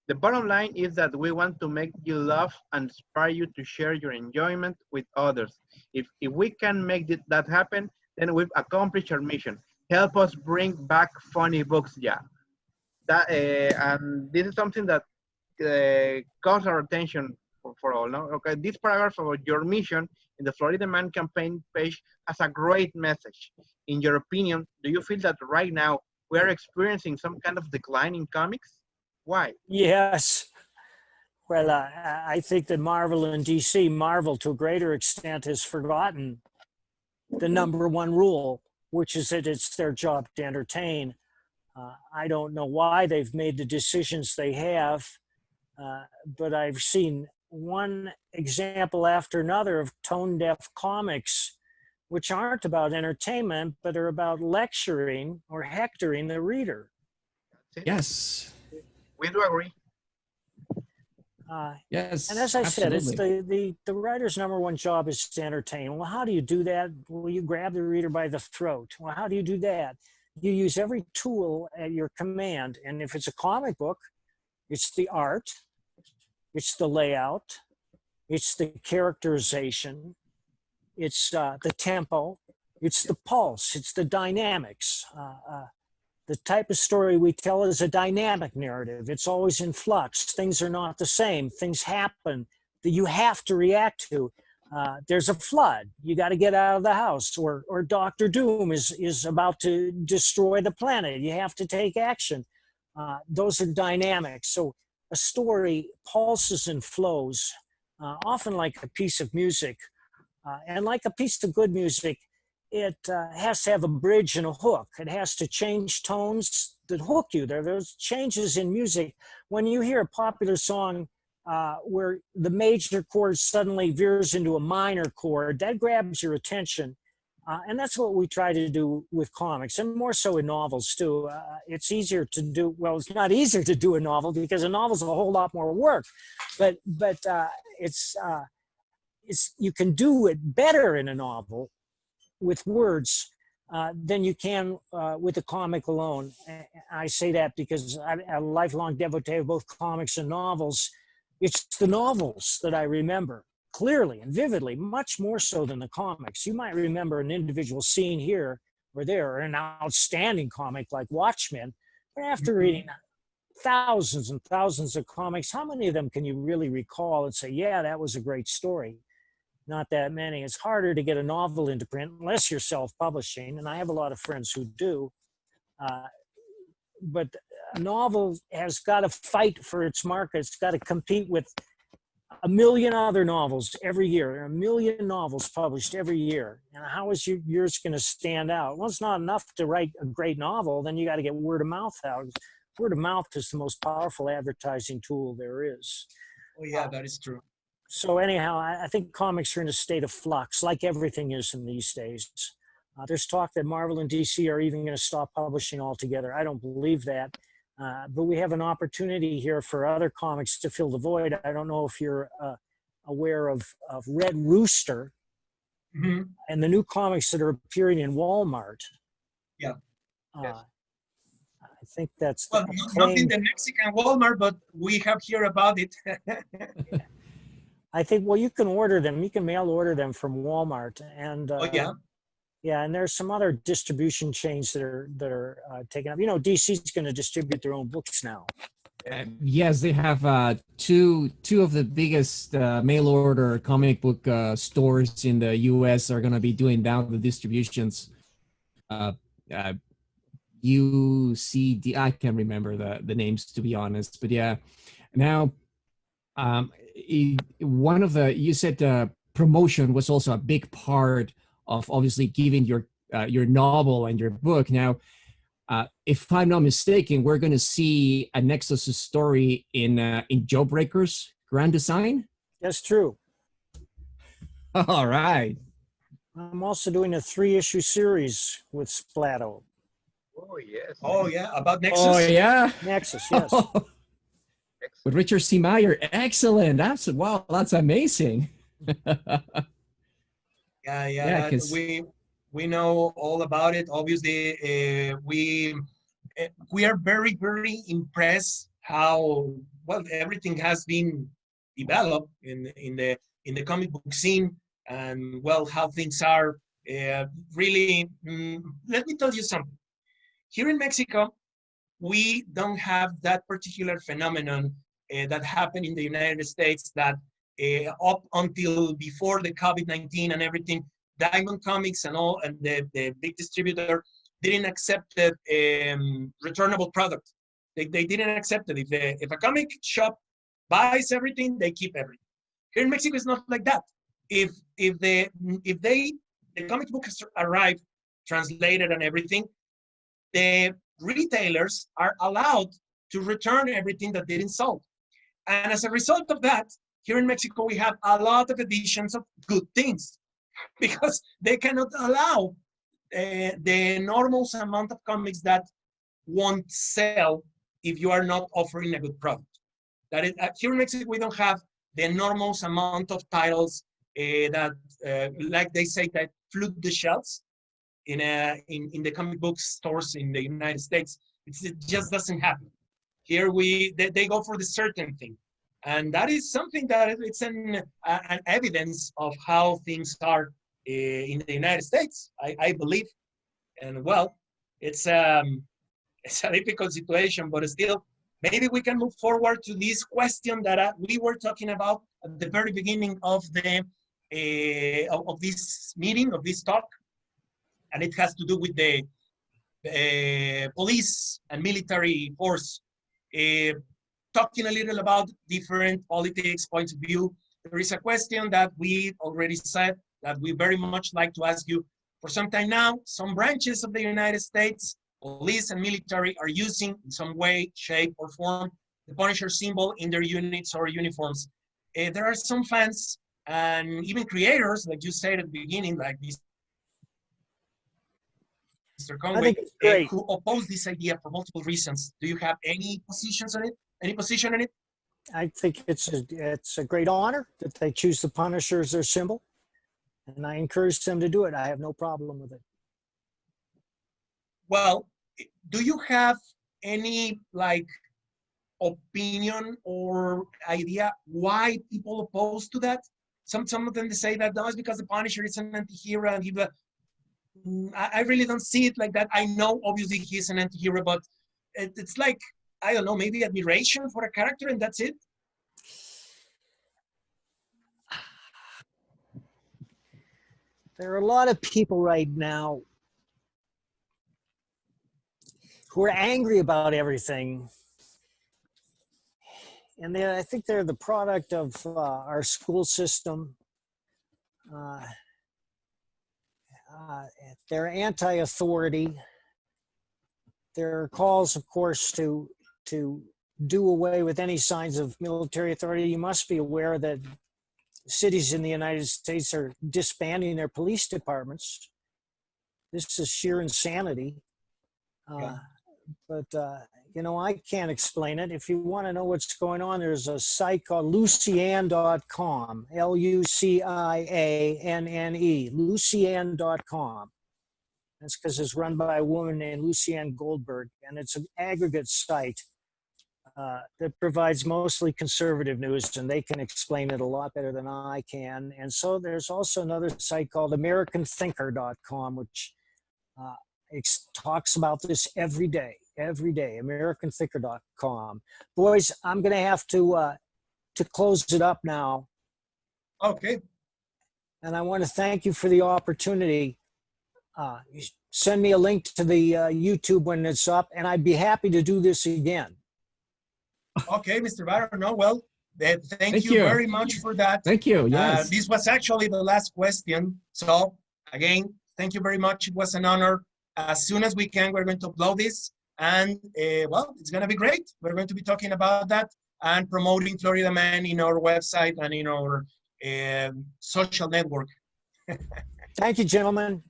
The bottom line is that we want to make you laugh and inspire you to share your enjoyment with others. If we can make that happen, then we've accomplished our mission. Help us bring back funny books, yeah. And this is something that caught our attention for all. No? Okay, this paragraph about your mission in the Florida Man campaign page has a great message. In your opinion, do you feel that right now we are experiencing some kind of decline in comics? Why? Yes. Well, I think that Marvel and DC, Marvel to a greater extent has forgotten the #1 rule, which is that it's their job to entertain. I don't know why they've made the decisions they have, but I've seen one example after another of tone-deaf comics, which aren't about entertainment, but are about lecturing or hectoring the reader. Yes. We do agree. Yes. And as I said, it's absolutely. the writer's #1 job is to entertain. Well, how do you do that? Well, you grab the reader by the throat. Well, how do you do that? You use every tool at your command. And if it's a comic book, it's the art, it's the layout, it's the characterization, it's the tempo, it's the pulse, it's the dynamics. The type of story we tell is a dynamic narrative. It's always in flux. Things are not the same. Things happen that you have to react to. There's a flood. You got to get out of the house, or Dr. Doom is about to destroy the planet. You have to take action. Those are dynamics. So a story pulses and flows, often like a piece of music. And like a piece of good music, it has to have a bridge and a hook. It has to change tones that hook you. There's changes in music. When you hear a popular song where the major chord suddenly veers into a minor chord, that grabs your attention. And that's what we try to do with comics, and more so in novels too. It's easier to do, well, it's not easier to do a novel because a novel's a whole lot more work, but it's you can do it better in a novel with words than you can with a comic alone. I say that because I'm a lifelong devotee of both comics and novels. It's the novels that I remember clearly and vividly, much more so than the comics. You might remember an individual scene here or there, or an outstanding comic like Watchmen, but after reading thousands and thousands of comics, how many of them can you really recall and say, yeah, that was a great story? Not that many. It's harder to get a novel into print unless you're self-publishing, and I have a lot of friends who do. But a novel has got to fight for its market. It's got to compete with a million other novels every year. There are a million novels published every year. And how is yours going to stand out? Well, it's not enough to write a great novel. Then you got to get word of mouth out. Word of mouth is the most powerful advertising tool there is. Oh, yeah, that is true. So anyhow, I think comics are in a state of flux, like everything is in these days. There's talk that Marvel and DC are even going to stop publishing altogether. I don't believe that. But we have an opportunity here for other comics to fill the void. I don't know if you're aware of Red Rooster and the new comics that are appearing in Walmart. Yeah. Yes. I think that's Well, not in the Mexican Walmart, but we have heard about it. I think, well, you can order them. You can mail order them from Walmart, and Oh yeah. yeah, and there's some other distribution chains that are taking up. You know, DC's going to distribute their own books now. Yes, they have two of the biggest mail order comic book stores in the U.S. are going to be doing down the distributions. UCD, I can't remember the names, to be honest, but yeah. Now, one of the, you said promotion was also a big part of obviously giving your novel and your book. Now, if I'm not mistaken, we're going to see a Nexus story in Jawbreakers Grand Design. That's true. All right. I'm also doing a 3-issue series with Splato. Oh yes. Oh yeah, about Nexus. Oh yeah. Nexus, yes. With Richard C. Meyer. Excellent. Wow, that's amazing. Yeah. We know all about it. Obviously, we are very, very impressed how well everything has been developed in the comic book scene, and well, how things are really. Let me tell you something. Here in Mexico, we don't have that particular phenomenon that happened in the United States, that up until before the COVID-19 and everything, Diamond Comics and all, and the big distributor didn't accept the returnable product. They didn't accept it. If a comic shop buys everything, they keep everything. Here in Mexico, it's not like that. If the comic book has arrived, translated and everything, the retailers are allowed to return everything that didn't sold. And as a result of that, here in Mexico, we have a lot of editions of good things, because they cannot allow the normal amount of comics that won't sell if you are not offering a good product. That is, here in Mexico, we don't have the normal amount of titles that, like they say, that flood the shelves in the comic book stores in the United States. It just doesn't happen. Here they go for the certain thing. And that is something that it's an evidence of how things are in the United States, I believe. And well, it's a difficult situation, but still, maybe we can move forward to this question that we were talking about at the very beginning of this meeting, of this talk, and it has to do with the police and military force. Talking a little about different politics points of view, there is a question that we already said that we very much like to ask you for some time now. Some branches of the United States, police and military, are using in some way, shape, or form the Punisher symbol in their units or uniforms. There are some fans and even creators, like you said at the beginning, like Mr. Conway, who oppose this idea for multiple reasons. Do you have any positions on it? Any position on it? I think it's a great honor that they choose the Punisher as their symbol, and I encourage them to do it. I have no problem with it. Well, do you have any opinion or idea why people oppose to that? Some of them, they say that no, it's because the Punisher is an anti-hero, and I really don't see it like that. I know obviously he's an anti-hero, but it's like, I don't know, maybe admiration for a character and that's it. There are a lot of people right now who are angry about everything. And I think they're the product of our school system. They're anti-authority. There are calls, of course, to do away with any signs of military authority. You must be aware that cities in the United States are disbanding their police departments. This is sheer insanity. But I can't explain it. If you want to know what's going on, there's a site called lucianne.com, Lucianne, Lucianne.com. It's because it's run by a woman named Lucianne Goldberg, and it's an aggregate site that provides mostly conservative news, and they can explain it a lot better than I can. And so there's also another site called AmericanThinker.com, which talks about this every day, AmericanThinker.com. Boys, I'm going to have to close it up now. Okay. And I want to thank you for the opportunity. Send me a link to the YouTube when it's up, and I'd be happy to do this again. Okay, Mr. Barron. No, well, thank you very much for that. Thank you. Yes. This was actually the last question. So again, thank you very much. It was an honor. As soon as we can, we're going to upload this. And well, it's going to be great. We're going to be talking about that and promoting Florida Man in our website and in our social network. Thank you, gentlemen.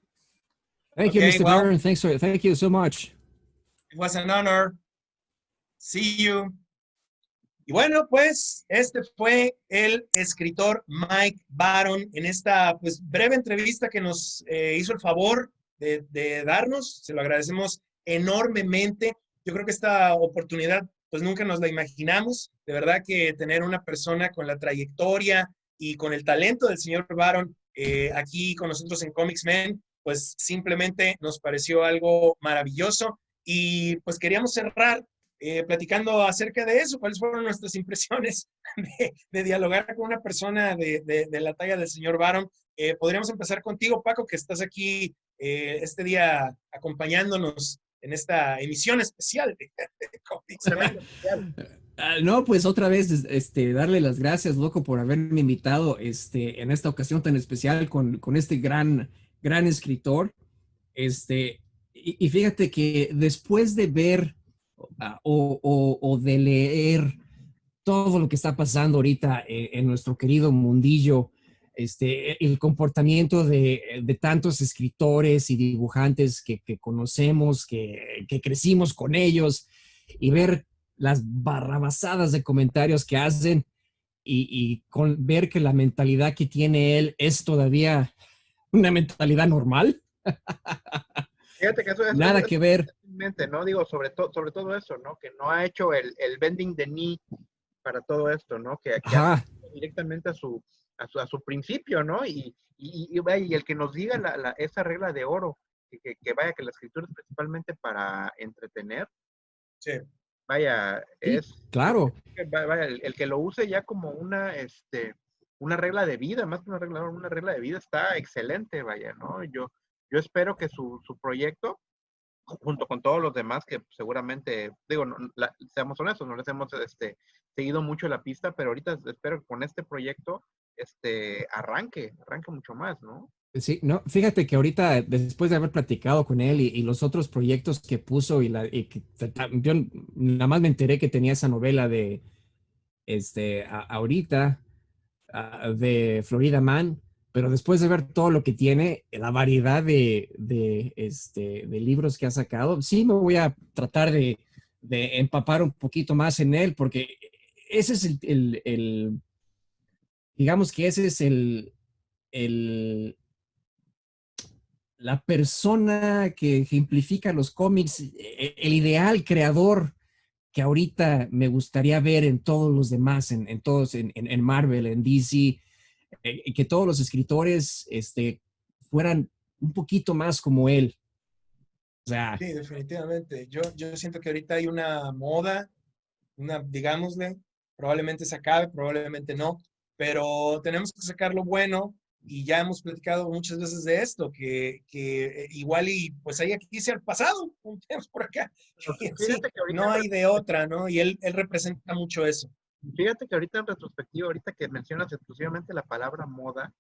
Thank you, Mr. Barron. Thank you so much. It was an honor. See you. Y bueno, pues este fue el escritor Mike Barron en esta pues breve entrevista que nos hizo el favor de darnos. Se lo agradecemos enormemente. Yo creo que esta oportunidad pues nunca nos la imaginamos. De verdad que tener una persona con la trayectoria y con el talento del señor Barron aquí con nosotros en ComiXmen, pues simplemente nos pareció algo maravilloso. Y pues queríamos cerrar platicando acerca de eso, cuáles fueron nuestras impresiones de dialogar con una persona de la talla del señor Barron. Podríamos empezar contigo, Paco, que estás aquí este día acompañándonos en esta emisión especial de ComiXmen. No, pues otra vez, darle las gracias, loco, por haberme invitado en esta ocasión tan especial con este gran escritor. Y fíjate que después de ver o de leer todo lo que está pasando ahorita en nuestro querido mundillo, el comportamiento de tantos escritores y dibujantes que conocemos, que crecimos con ellos, y ver las barrabasadas de comentarios que hacen y ver que la mentalidad que tiene él es todavía una mentalidad normal. Fíjate que eso es nada que ver. ¿No? Digo, sobre todo eso, ¿no? Que no ha hecho el bending the knee para todo esto, ¿no? Que ha directamente a su principio, ¿no? Y el que nos diga esa regla de oro, que vaya, que la escritura es principalmente para entretener. Sí. Vaya, sí, claro. Vaya, el que lo use ya como una regla de vida, más que una regla de vida, está excelente, vaya, ¿no? Yo espero que su proyecto, junto con todos los demás que seguramente, digo, seamos honestos, no les hemos seguido mucho la pista, pero ahorita espero que con este proyecto arranque mucho más, ¿no? Sí, no, fíjate que ahorita, después de haber platicado con él y los otros proyectos que puso yo nada más me enteré que tenía esa novela de ahorita de Florida Man, pero después de ver todo lo que tiene, la variedad de libros que ha sacado, sí me voy a tratar de empapar un poquito más en él, porque ese es digamos que ese es la persona que ejemplifica los cómics, el ideal creador que ahorita me gustaría ver en todos los demás, en todos, en Marvel, en DC, que todos los escritores fueran un poquito más como él. O sea, sí, definitivamente. Yo siento que ahorita hay una moda, digámosle, probablemente se acabe, probablemente no, pero tenemos que sacar lo bueno, y ya hemos platicado muchas veces de esto, que igual y pues hay aquí sea el pasado, un tiempo por acá. Sí, no hay de otra, ¿no? Y él representa mucho eso. Fíjate que ahorita en retrospectiva, ahorita que mencionas exclusivamente la palabra moda,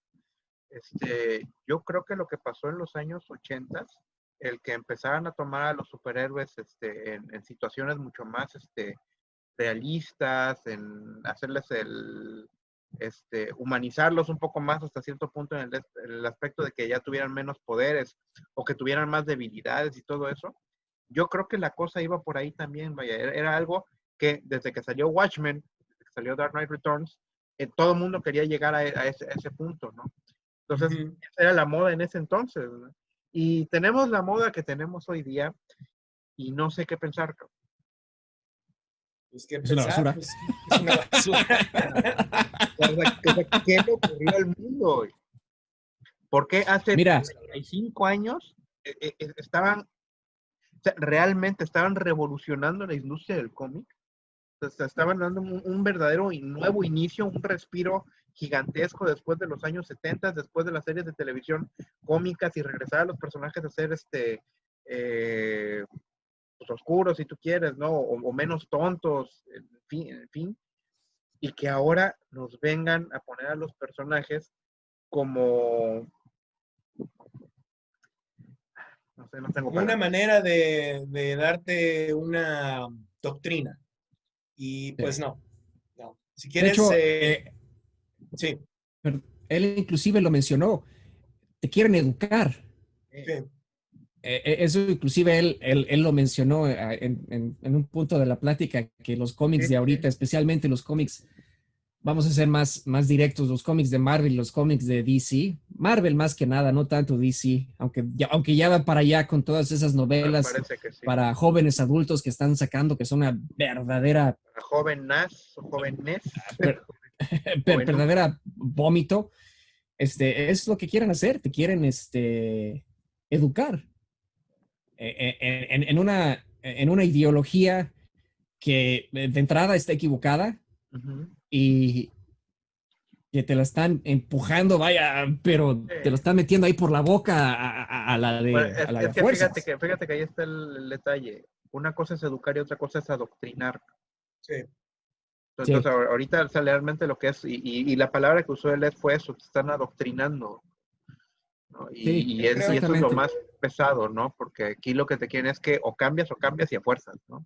yo creo que lo que pasó en los años 80, el que empezaran a tomar a los superhéroes en situaciones mucho más realistas, en hacerles humanizarlos un poco más hasta cierto punto en el aspecto de que ya tuvieran menos poderes o que tuvieran más debilidades y todo eso. Yo creo que la cosa iba por ahí también, vaya, era algo que desde que salió Watchmen, desde que salió Dark Knight Returns, todo el mundo quería llegar a ese punto, ¿no? Entonces, esa era la moda en ese entonces, ¿no? Y tenemos la moda que tenemos hoy día y no sé qué pensar. Pues qué Es una pensar, basura. pues, es una basura. ¿Qué le ocurrió al mundo hoy? ¿Por qué hace Mira, 35 años estaban, o sea, realmente estaban revolucionando la industria del cómic? O sea, estaban dando un verdadero y nuevo inicio, un respiro gigantesco después de los años 70, después de las series de televisión cómicas y regresar a los personajes a ser pues, oscuros, si tú quieres, ¿no? O menos tontos, en fin, y que ahora nos vengan a poner a los personajes como, no sé, no tengo Como una palabras. manera de darte una doctrina. Y pues sí. no, no. Si De quieres, hecho, sí, pero él inclusive lo mencionó, te quieren educar. sí, Eso inclusive él lo mencionó en un punto de la plática, que los cómics Sí, de sí, sí. ahorita, especialmente los cómics, vamos a ser más directos, los cómics de Marvel, los cómics de DC, Marvel más que nada, no tanto DC, aunque ya va para allá con todas esas novelas Parece que sí. para jóvenes adultos que están sacando, que son una verdadera, Joven Nas o joven Nes. ver- Joven. verdadera vómito. Es lo que quieren hacer, te quieren educar en una ideología que de entrada está equivocada Uh-huh. y que te la están empujando, vaya, pero te lo Sí. están metiendo ahí por la boca Bueno, a la de es que fuerzas. fíjate que ahí está el detalle. Una cosa es educar y otra cosa es adoctrinar. sí. Entonces, Sí, ahorita realmente lo que es, y la palabra que usó él fue eso, te están adoctrinando, ¿no? sí, Creo Y eso es lo exactamente. más pesado, ¿no? Porque aquí lo que te quieren es que o cambias y a fuerzas, ¿no?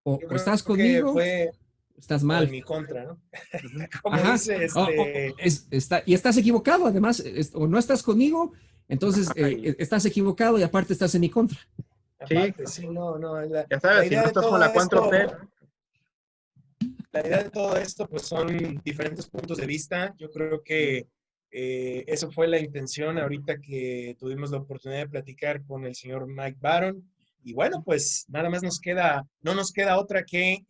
Yo O creo estás que conmigo, fue, o estás o en mal. mi contra, ¿no? Uh-huh. Como Ajá. dice Y estás equivocado, además, o no estás conmigo, entonces Ay, estás equivocado y aparte estás en mi contra. sí, aparte, sí, no, no, la, ya la sabes, si no idea de estás con todo la 4T, esto, la idea de todo esto, pues son diferentes puntos de vista. Yo creo que eso fue la intención ahorita que tuvimos la oportunidad de platicar con el señor Mike Baron. Y bueno, pues nada más no nos queda otra que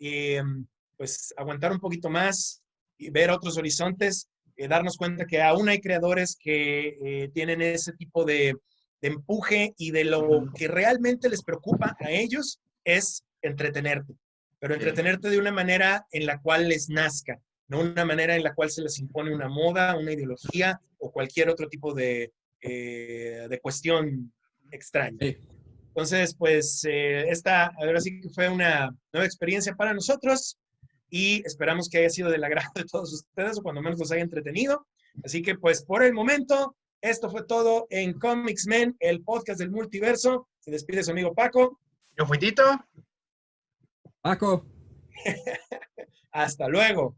pues aguantar un poquito más y ver otros horizontes, darnos cuenta que aún hay creadores que tienen ese tipo de empuje y de lo uh-huh. que realmente les preocupa a ellos es entretenerte, pero Sí. entretenerte de una manera en la cual les nazca, no una manera en la cual se les impone una moda, una ideología o cualquier otro tipo de cuestión extraña. Sí. Entonces, pues esta ahora sí que fue una nueva experiencia para nosotros y esperamos que haya sido del agrado de todos ustedes o cuando menos los haya entretenido. Así que pues por el momento, esto fue todo en ComiXmen, el podcast del multiverso. Se despide su amigo Paco. Yo fui Tito. Paco. Hasta luego.